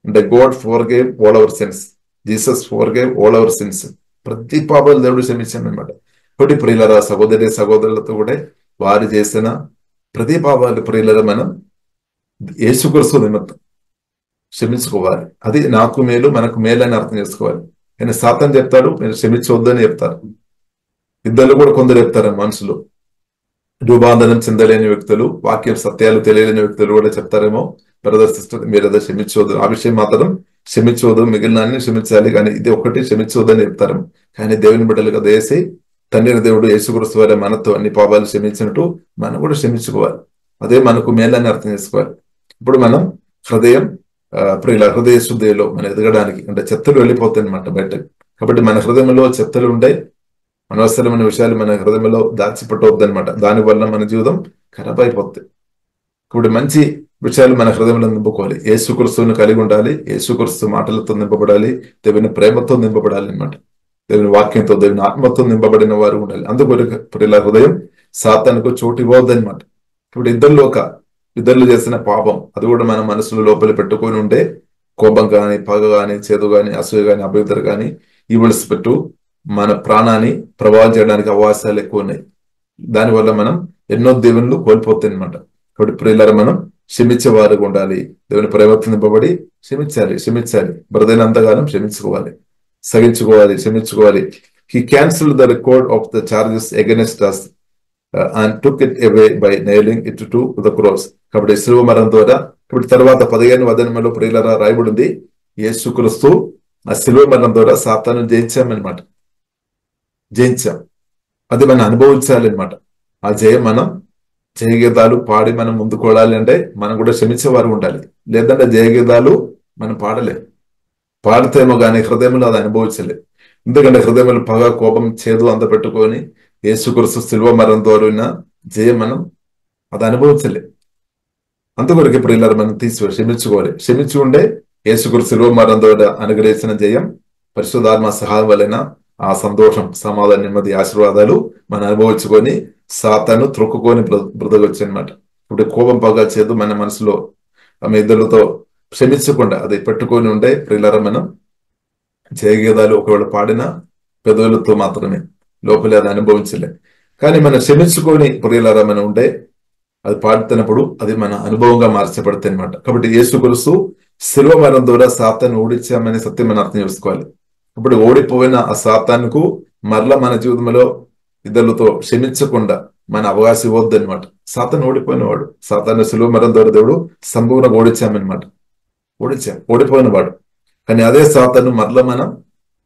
అంటే God forgave all our since. Jesus forgave all our since. ప్రతి పాపాలు దేవుడు క్షమించాను అనమాట. కాబట్టి ప్రియులరా సహోదరులతో కూడా వారు చేసిన ప్రతి పాపాలు ప్రియులరా మనం యేసుక్రీస్తు నిమిత్తం క్షమించుకోవాలి. అది నాకు మేలు మనకు మేలు అని అర్థం చేసుకోవాలి. కానీ సాతాను చెప్తాడు మీరు క్షమించవద్దని చెప్తారు. ఇద్దరు కూడా కొందరు చెప్తారు మనసులో రూపాంతరం చెందలేని వ్యక్తులు, వాక్యం సత్యాలు తెలియలేని వ్యక్తులు కూడా చెప్తారేమో, బ్రదర్ సిస్టర్ మీరు ఏదో క్షమించవద్దు, ఆ విషయం మాత్రం క్షమించవద్దు, మిగిలిన అన్ని క్షమించాలి కానీ ఇది ఒకటి క్షమించవద్దని చెప్తారేమో. కానీ దేవుని బిడ్డలుగా దయచేసి తండ్రి దేవుడు యేసుక్రీస్తు వారి మనతో అన్ని పాపాలు క్షమించినట్టు మనం కూడా క్షమించుకోవాలి. అదే మనకు మేలని అర్థం చేసుకోవాలి. ఇప్పుడు మనం హృదయ శుద్ధిలో మనం ఎదగడానికి అంటే చెత్తలు వెళ్ళిపోతాయి అనమాట బయటకు. కాబట్టి మన హృదయంలో చెత్తలు ఉంటే అనవసరమైన విషయాలు మన హృదయంలో దాచిపెట్టవద్దు అనమాట. దానివల్ల మన జీవితం ఖరాబ్ అయిపోతుంది. కాబట్టి మంచి విషయాలు మన హృదయంలో నింపుకోవాలి. యేసుక్రీస్తుని కలిగి ఉండాలి, యేసుక్రీస్తు మాటలతో నింపబడాలి, దేవుని ప్రేమతో నింపబడాలి అనమాట. దేవుని వాక్యంతో దేవుని ఆత్మతో నింపబడిన వారు ఉండాలి. అందుకొరకు ఇలా హృదయం సాతానుకు చోటు ఇవ్వద్దు అనమాట. ఇప్పుడు ఇద్దరు చేసిన పాపం అది కూడా మన మనసులో లోపల పెట్టుకొని ఉంటే కోపం కానీ పగ కానీ చేదు కానీ అసూయ కానీ అభ్యంతరం కానీ ఈవిల్స్ పెట్టు మన ప్రాణాన్ని ప్రభావం చేయడానికి అవకాశాలు ఎక్కువ ఉన్నాయి. దానివల్ల మనం ఎన్నో దేవుళ్ళు కోల్పోతాయి అనమాట. కాబట్టి ప్రియులారా మనం క్షమించేవారుగా ఉండాలి. దేవుని ప్రేమతో నింపబడి క్షమించాలి. బ్రదైనంతగానం క్షమించుకోవాలి. He cancelled the record of the charges against us and took it away by nailing it to the cross. కాబట్టి శిలువ మరణం ద్వారా ఇప్పుడు తర్వాత 15వ వచనంలో ప్రియులారా రాయబడింది యేసుక్రీస్తు ఆ శిలువ మరణం ద్వారా సాతాను జయించామన్నమాట. అది మనం అనుభవించాలన్నమాట. ఆ జయం మనం జయగీతాలు పాడి మనం ముందుకోవాలి అంటే మనం కూడా క్షమించేవారు ఉండాలి. లేదంటే జయగీతాలు మనం పాడితేమో కానీ హృదయంలో అది అనుభవించలేదు. ఎందుకంటే హృదయంలో పగ కోపం చేదు అంత పెట్టుకొని యేసుక్రీస్తు శిలువ మరణం ద్వారా జయం మనం అది అనుభవించలే. అంతవరకు ఇప్పుడు ఇలా మనం క్షమించుకోవాలి. క్షమించి ఉండే యేసుక్రీస్తు శిలువ మరణం ద్వారా అనుగ్రహించిన జయం పరిశుద్ధాత్మ సహాయం వలన ఆ సంతోషం సమాధానం నెమ్మది ఆశీర్వాదాలు మనం అనుభవించుకొని సాతాను త్రొక్కుకొని బ్రతకొచ్చు అనమాట. ఇప్పుడు కోపం పగ చేదు మన మనసులో ఆమె ఇద్దరులతో క్షమించకుండా అది పెట్టుకొని ఉంటే ప్రియులారా మనం జయగీతాలు ఒకవేళ పాడిన పెదవులతో మాత్రమే లోపలే అది అనుభవించలే. కానీ మనం క్షమించుకొని ప్రియులారా మనం ఉంటే అది పాడుతున్నప్పుడు అది మన అనుభవంగా మార్చబడుతుంది అనమాట. కాబట్టి యేసుక్రీస్తు శిలువ మరణం ద్వారా సాతాను ఓడించామనే సత్యం మనం అర్థం చేసుకోవాలి. ఇప్పుడు ఓడిపోయిన ఆ సాతానుకు మరలా మన జీవితంలో ఇద్దరులతో క్షమించకుండా మన అవకాశం ఇవ్వద్దు అనమాట. సాతాను ఓడిపోయినవాడు. సాతాను శిలువ మరణం ద్వారా దేవుడు సంపూర్ణంగా ఓడించామన్నమాట. ఓడిపోయిన వాడు. కానీ అదే సాతాను మరలా మనం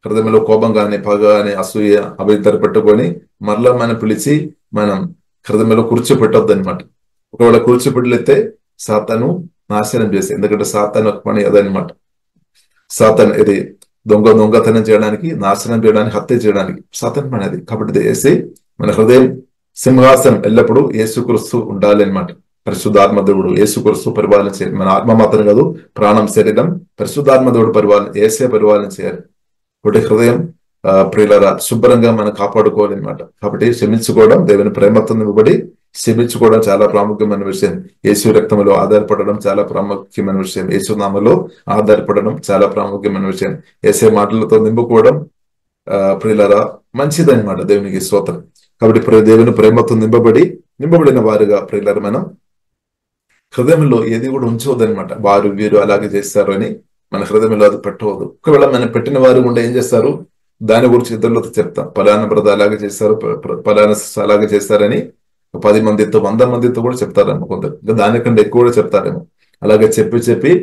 హృదయంలో కోపం కానీ పగ కానీ అసూయ అభ్యంతరం పెట్టుకొని మరలా మనం పిలిచి మనం హృదయంలో కూర్చోపెట్టొద్దు అనమాట. ఒకవేళ కూర్చోపెట్టలేస్తే సాతాను నాశనం చేసి, ఎందుకంటే సాతాను ఒక పని అదనమాట. సాతాను ఇది దొంగతనం చేయడానికి, నాశనం చేయడానికి, హత్య చేయడానికి సాతాను పని అది. కాబట్టి దయచేసి మన హృదయం సింహాసనం ఎల్లప్పుడూ యేసుక్రీస్తు ఉండాలి అనమాట. పరిశుద్ధాత్మ దేవుడు యేసుక్రీస్తు పరిపాలన చేయాలి. మన ఆత్మ మాత్రం కాదు, ప్రాణం శరీరం పరిశుద్ధాత్మ దేవుడు పరిపాలన చేయాలి. ఒకటి హృదయం ప్రియులరా శుభ్రంగా మనం కాపాడుకోవాలి అనమాట. కాబట్టి క్షమించుకోవడం దేవుని ప్రేమతో నిలబడి క్షమించుకోవడం చాలా ప్రాముఖ్యమైన విషయం. యేసు రక్తంలో ఆధారపడడం చాలా ప్రాముఖ్యమైన విషయం. యేసు నామలో ఆధారపడడం చాలా ప్రాముఖ్యమైన విషయం. యేసే మాటలతో నింపుకోవడం ప్రియులరా మంచిదన్నమాట. దేవునికి స్తోత్రం. కాబట్టి దేవుని ప్రేమతో నింపబడిన వారుగా ప్రియులరా మనం హృదయంలో ఏది కూడా ఉంచవద్దనమాట. వారు వీరు అలాగే చేస్తారు అని మన హృదయంలో అది పెట్టవద్దు. ఒకవేళ మనం పెట్టిన వారు కూడా ఏం చేస్తారు, దాని గురించి ఇతరులతో చెప్తాం, పలానా బ్రదర్ అలాగే చేస్తారు, పలానా సిస్టర్ అలాగే చేస్తారని 10 మందితో 100 మందితో కూడా చెప్తారేమో కొందరు, ఇంకా దానికంటే ఎక్కువ కూడా చెప్తారేమో. అలాగే చెప్పి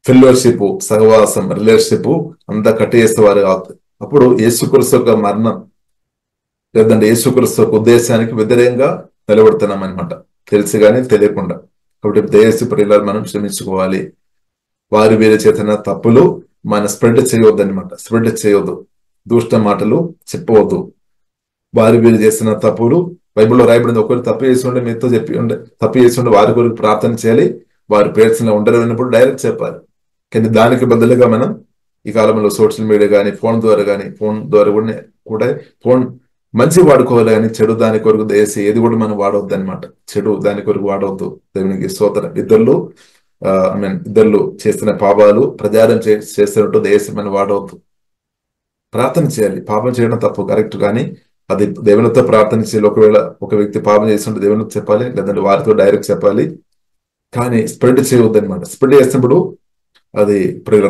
ఫెలోషిప్, సహవాసం, రిలేషన్షిప్ అంతా కట్టేసేవారు కాదు. అప్పుడు యేసుక్రీస్తు యొక్క మరణం లేదంటే యేసుక్రీస్తు యొక్క ఉద్దేశానికి వ్యతిరేకంగా నిలబడుతున్నాం అనమాట, తెలిసి కానీ తెలియకుండా. కాబట్టి దయచేసి ప్రియులారా మనం క్షమించుకోవాలి. వారి వీరి చేసిన తప్పులు మన స్ప్రెడ్ చేయవద్దు అనమాట. స్ప్రెడ్ చేయవద్దు, దుష్ట మాటలు చెప్పవద్దు. వారి వీరు చేసిన తప్పులు బైబిల్లో రాయబడింది. ఒకరు తప్పు చేసి ఉండే మీతో తప్పు చేసి ఉండే వారి గురించి ప్రార్థన చేయాలి. వారి పేర్చిన ఉండలేనప్పుడు డైరెక్ట్ చెప్పాలి. కానీ దానికి బదులుగా మనం ఈ కాలంలో సోషల్ మీడియా కానీ ఫోన్ ద్వారా కూడా ఫోన్ మంచి వాడుకోవాలి కానీ చెడు దాని కొరకు దేశ ఏది కూడా మనం వాడవద్దు అనమాట. చెడు దాని కొరకు వాడవద్దు. దేవునికి స్తోత్రం. ఇద్దరు చేస్తున్న పాపాలు ప్రచారం చేస్తున్నట్టు దేశం మనం వాడవద్దు. ప్రార్థన చేయాలి. పాపం చేయడం తప్పు, కరెక్ట్, కానీ అది దేవునితో ప్రార్థన చేయాలి. ఒకవేళ ఒక వ్యక్తి పాపం చేస్తుంటే దేవునితో చెప్పాలి, లేదంటే వారితో డైరెక్ట్ చెప్పాలి. కానీ స్ప్రెడ్ చేయవద్దు అనమాట. స్ప్రెడ్ చేసినప్పుడు అది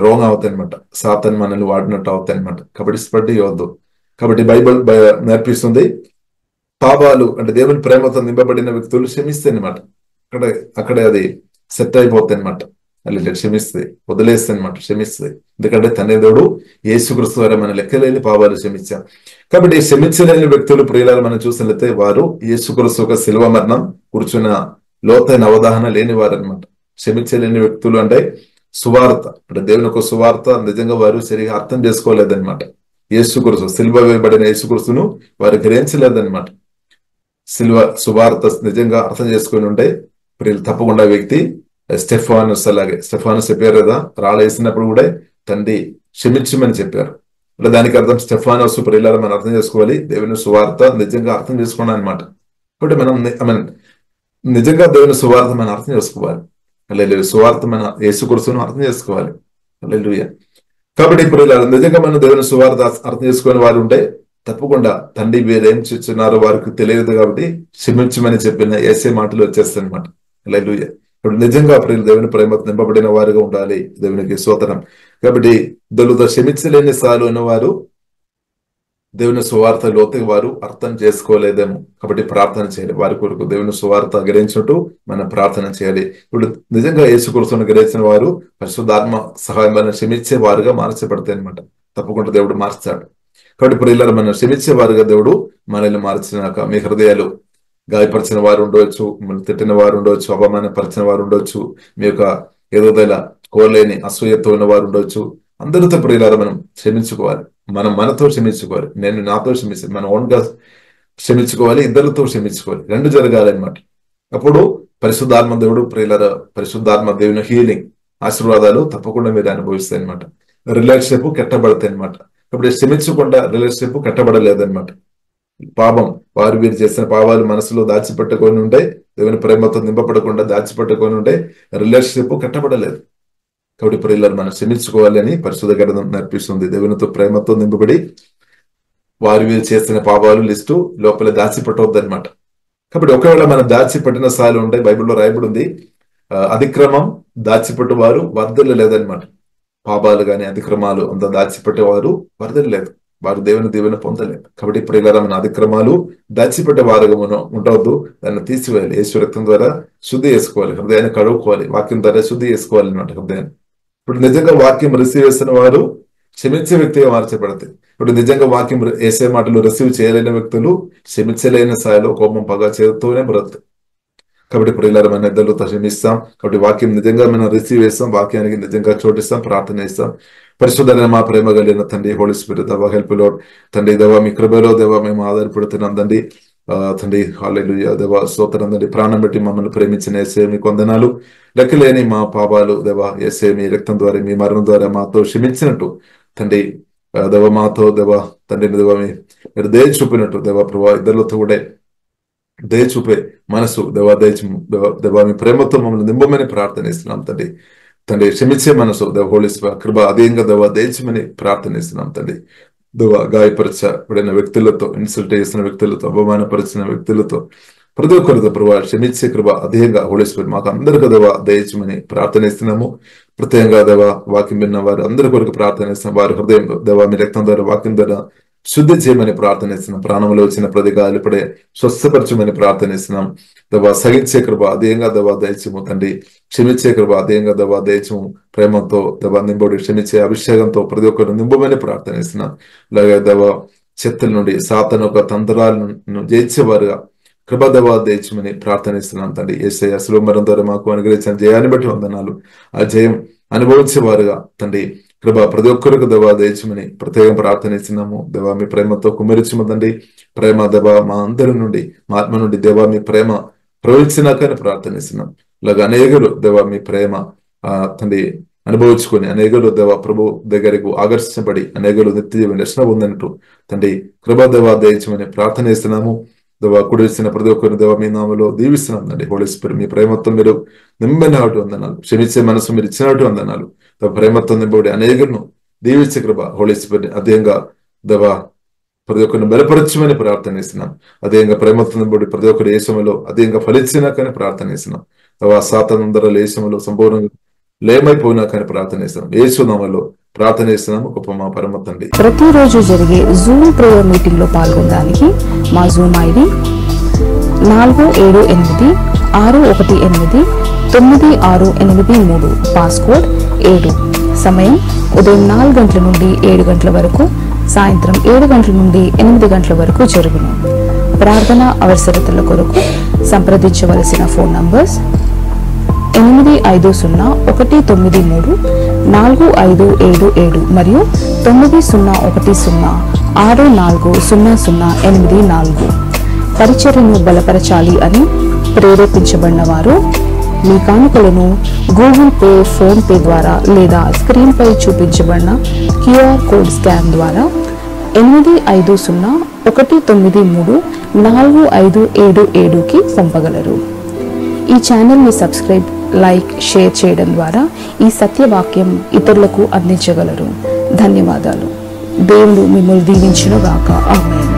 రాంగ్ అవుతాయి అనమాట. సాతాను మనల్ని వాడినట్టు అవుతాయి అనమాట. కాబట్టి స్ప్రెడ్ చేయవద్దు. కాబట్టి బైబిల్ నేర్పిస్తుంది, పాపాలు అంటే దేవుని ప్రేమతో నింపబడిన వ్యక్తులు క్షమిస్తాయి అనమాట. అక్కడే అది సెట్ అయిపోతాయి అనమాట. అలా క్షమిస్తుంది, వదిలేస్తుంది అనమాట, క్షమిస్తుంది. ఎందుకంటే తండ్రి దేవుడు యేసుక్రీస్తు ద్వారా మన లెక్కలేని పాపాలు క్షమించాం. కాబట్టి క్షమించలేని వ్యక్తులు ప్రియులారా మనం చూసినట్లయితే వారు యేసుక్రీస్తు యొక్క శిలువ మరణం కూర్చున్న లోతైన అవగాహన లేని వారు అనమాట. క్షమించలేని వ్యక్తులు అంటే సువార్త అంటే దేవుని యొక్క సువార్త నిజంగా వారు సరిగా అర్థం చేసుకోలేదన్నమాట. యేసుక్రీస్తు సిలువ వేయబడిన యేసుక్రీస్తును వారు గ్రహించలేదన్నమాట. సువార్త నిజంగా అర్థం చేసుకుని ఉంటే ప్రియులు తప్పకుండా వ్యక్తి స్టెఫానస్, అలాగే స్టెఫానస్ చెప్పారు కదా, రాళ్ళు వేసినప్పుడు కూడా తండ్రి క్షమించమని చెప్పారు. అంటే దానికి అర్థం స్టెఫానస్ ప్రియులారా మనం అర్థం చేసుకోవాలి, దేవుని సువార్త నిజంగా అర్థం చేసుకోవడం అనమాట. కాబట్టి మనం నిజంగా దేవుని సువార్త మనం అర్థం చేసుకోవాలి. హల్లెలూయా. సువార్త మన యేసుక్రీస్తును అర్థం చేసుకోవాలి. హల్లెలూయా. కాబట్టి ఇప్పుడు నిజంగా మనం దేవుని సువార్త అర్థం చేసుకునే వారు ఉంటే తప్పకుండా తండ్రి వీరేం చేస్తున్నారో వారికి తెలియదు కాబట్టి క్షమించమని చెప్పిన యేసే మాటలు వచ్చేస్తాయి అనమాట. హల్లెలూయా. ఇప్పుడు నిజంగా ప్రియులు దేవుని ప్రేమతో నింపబడిన వారుగా ఉండాలి. దేవునికి స్తోత్రం. కాబట్టి దళిత క్షమించలేని సాలు ఉన్నవారు దేవుని సువార్త లోతుగా వారు అర్థం చేసుకోలేదేమో. కాబట్టి ప్రార్థన చేయాలి వారి కొరకు. దేవుని సువార్త గ్రహించినట్టు మనం ప్రార్థన చేయాలి. ఇప్పుడు నిజంగా యేసుక్రీస్తును గ్రహించిన వారు పరిశుద్ధాత్మ సహాయం క్షమించే వారుగా మార్చబడతాయి అనమాట. తప్పకుండా దేవుడు మార్చాడు. కాబట్టి ప్రియులారా మనం క్షమించే వారుగా దేవుడు మనల్ని మార్చినాక మీ హృదయాలు గాయపరిచిన వారు ఉండవచ్చు, మిమ్మల్ని తిట్టిన వారు ఉండవచ్చు, అవమానపరిచిన వారు ఉండవచ్చు, మీ యొక్క ఏదోదైనా కోరలేని అసూయతో ఉన్న వారు ఉండవచ్చు. అందరితో ప్రియులారా మనం క్షమించుకోవాలి. మనతో క్షమించుకోవాలి. నేను నాతో క్షమించాలి, మన ఓన్ గా క్షమించుకోవాలి, ఇద్దరితో క్షమించుకోవాలి. రెండు జరగాలన్నమాట. అప్పుడు పరిశుద్ధాత్మ దేవుడు ప్రియులారా, పరిశుద్ధాత్మ దేవుని హీలింగ్ ఆశీర్వాదాలు తప్పకుండా మీరు అనుభవిస్తాయి అనమాట. రిలేషన్షిప్ కట్టబడతాయి అనమాట. కాబట్టి క్షమించకుండా రిలేషన్షిప్ కట్టబడలేదన్నమాట. పాపం వారు వీరు చేసిన పాపాలు మనసులో దాచిపెట్టుకొని ఉంటే, దేవుని ప్రేమతో నింపబడకుండా దాచిపెట్టుకొని ఉంటే రిలేషన్షిప్ కట్టబడలేదు. కాబట్టి ప్రియులారా మనం క్షమించుకోవాలి అని పరిశుద్ధ గ్రంథం నేర్పిస్తుంది. దేవునితో ప్రేమతో నింపబడి వారి వీరు చేసిన పాపాలు లిస్టు లోపల దాచిపెట్టవద్దు అనమాట. కాబట్టి ఒకవేళ మనం దాచిపెట్టిన స్థాయిలో ఉంటే బైబిల్లో రాయబడి ఉంది, అతిక్రమం దాచిపెట్టు వారు వర్ధలు లేదనమాట. పాపాలు కానీ అతిక్రమాలు అంత దాచిపెట్టేవారు వర్ధలు లేదు, వారు దేవుని పొందలేదు. కాబట్టి ప్రియులారా మన అతిక్రమాలు దాచిపెట్టే వారుగా మనం ఉండవద్దు, దాన్ని తీసివేయాలి. యేసు రక్తం ద్వారా శుద్ధి చేసుకోవాలి, హృదయాన్ని కడుక్కోవాలి, వాక్యం ద్వారా శుద్ధి చేసుకోవాలి అన్నమాట హృదయాన్ని. ఇప్పుడు నిజంగా వాక్యం రిసీవ్ చేసిన వారు క్షమించే వ్యక్తిగా మార్చబడతాయి. ఇప్పుడు నిజంగా వాక్యం వేసే మాటలు రిసీవ్ చేయలేని వ్యక్తులు క్షమించలేని స్థాయిలో కోపం పగ చేతోనే బ్రతుకుతాయి. కాబట్టి ప్రియులారా మన ఇద్దరితో క్షమిస్తాం. కాబట్టి వాక్యం నిజంగా మనం రిసీవ్ చేస్తాం, వాక్యానికి నిజంగా చోటిస్తాం, ప్రార్థన చేస్తాం. పరిశుద్ధమైన మా ప్రేమ కలిగిన తండ్రి, హోలీ స్పిరిట్ దేవా, హెల్ప్ లార్డ్ తండ్రి దేవా, మీ కృపలో దేవా మేము ఆధారపడుతున్నాం తండ్రి. తండ్రి హల్లెలూయా దేవా, స్తోత్రం తండ్రి. ప్రాణం పెట్టి మమ్మల్ని ప్రేమించిన యేసే మీకు వందనాలు. లెక్కలేని మా పాపాలు దేవా యేసే మీ రక్తం ద్వారా మీ మరణం ద్వారా మాతో క్షమించినట్టు తండ్రి దేవ మాతో దేవా తండ్రి దేవా మీరు దయ చూపినట్టు దేవా ప్రభా ఇద్దరితో కూడా దయ చూపే మనసు దేవా దేవా మీ ప్రేమతో మమ్మల్ని నింపమని ప్రార్థనిస్తున్నాం తండ్రి. తండ్రి క్షమించే మనసు దేవ హోలీ కృప అధికంగా దేవా దయచమని ప్రార్థనిస్తున్నాం తండ్రి. దేవా గాయపరచబడిన వ్యక్తులతో, ఇన్సల్ట్ చేసిన వ్యక్తులతో, అవమానపరిచిన వ్యక్తులతో ప్రతి ఒక్కరితో ప్రభావ క్షమించే కృప అధికంగా హోలీ స్పిరిట్ మాకు అందరికీ దేవా దయచేయమని ప్రార్థనిస్తున్నాము. ప్రత్యేకంగా దేవా వాక్యం విన్న వారు అందరి కొరకు ప్రార్థనిస్తున్నాం. వారి హృదయం దేవా మీ రక్తం ద్వారా వాక్యం ద్వారా శుద్ధి చేయమని ప్రార్థనిస్తున్నాం. ప్రాణంలో వచ్చిన ప్రతి గాయాలు ఇప్పుడే స్వస్థపరచమని ప్రార్థనిస్తున్నాం. దేవా సహించే కృప అధికంగా దేవా దయచేయము తండ్రి. క్షమించే కృప అధికంగా దేవా దయచేయము. ప్రేమతో దేవా నింబడి క్షమించే అభిషేకంతో ప్రతి ఒక్కరు నింపమని ప్రార్థనిస్తున్నాం. అలాగే దేవా శక్తుల నుండి సాతాను యొక్క తంత్రాలను జయించేవారుగా కృప దేవా దయచేయమని ప్రార్థనిస్తున్నాం తండ్రి. యేసయ్య శిలువ మరణం ద్వారా మాకు అనుగ్రహించిన జయాన్ని బట్టి వందనాలు. ఆ జయం అనుభవించేవారుగా తండ్రి కృప ప్రతి ఒక్కరికి దేవా దయచేయమని ప్రత్యేకంగా ప్రార్థనిస్తున్నాము. దేవా మీ ప్రేమతో కుమ్మరించము తండ్రి. ప్రేమ దేవా మా అందరి నుండి మా ఆత్మ నుండి దేవా మీ ప్రేమ ప్రవహించినాకని ప్రార్థనిస్తున్నాం. ఇలాగ అనేకులు దేవా మీ ప్రేమ తండ్రి అనుభవించుకొని అనేకులు దేవా ప్రభు దగ్గరకు ఆకర్షించబడి అనేకులు నిత్య దర్శనం పొందినట్టు తండ్రి కృప దేవా దయచేయమని ప్రార్థనిస్తున్నాము. దేవా కుడి ఇచ్చిన ప్రతి ఒక్కరిని దేవా మీ నామలో దీవిస్తున్నాం తండ్రి. హోలీ స్పిరిట్ మీ ప్రేమతో మీరు నింపినట్టు వందనాలు. క్షమించే మనసు మీరు ఇచ్చినట్టు వందనాలు. ప్రేమతో నింపబడి అనేకులను దీవించే కృప హోలీ స్పిరిట్ అదేంగా దేవా ప్రతి ఒక్కరిని బలపరచమని ప్రార్థనిస్తున్నాం. అదేంగా ప్రేమతో నింపబడి ప్రతి ఒక్కరు ఏ సమయంలో అదేంగా ఫలించినాకని ప్రార్థనిస్తున్నాం. దేవా సాతానందరూ ఏ సమయంలో సంపూర్ణంగా లేమైపోయినాకని ప్రార్థనిస్తున్నాం. యేసు నామములో ప్రార్థనిస్తున్నాము గొప్ప మా పరమ తండ్రి. ప్రతిరోజు జరిగే జూమ్ ప్రేయర్ మీటింగ్ లో పాల్గొనడానికి మా జూమ్ ఐడి 4786189683, పాస్కోడ్ 7. సమయం ఉదయం 4 గంటల నుండి 7 గంటల వరకు, సాయంత్రం 7 గంటల నుండి 8 గంటల వరకు జరుగును. ప్రార్థన అవసరతల కొరకు సంప్రదించవలసిన ఫోన్ నంబర్స్ 8501934577 మరియు 9010640084. పరిచర్యను బలపరచాలి అని ప్రేరేపించబడిన వారు మీ కానుకలను గూగుల్ పే, ఫోన్ పే ద్వారా లేదా స్క్రీన్ పై చూపించబడిన క్యూఆర్ కోడ్ స్కాన్ ద్వారా 8501934577కి పంపగలరు. ఈ ఛానల్ని సబ్స్క్రైబ్, లైక్, షేర్ చేయడం ద్వారా ఈ సత్యవాక్యం ఇతరులకు అందించగలరు. ధన్యవాదాలు. దేవుడు మిమ్మల్ని దీవించును గాక. ఆమేన్.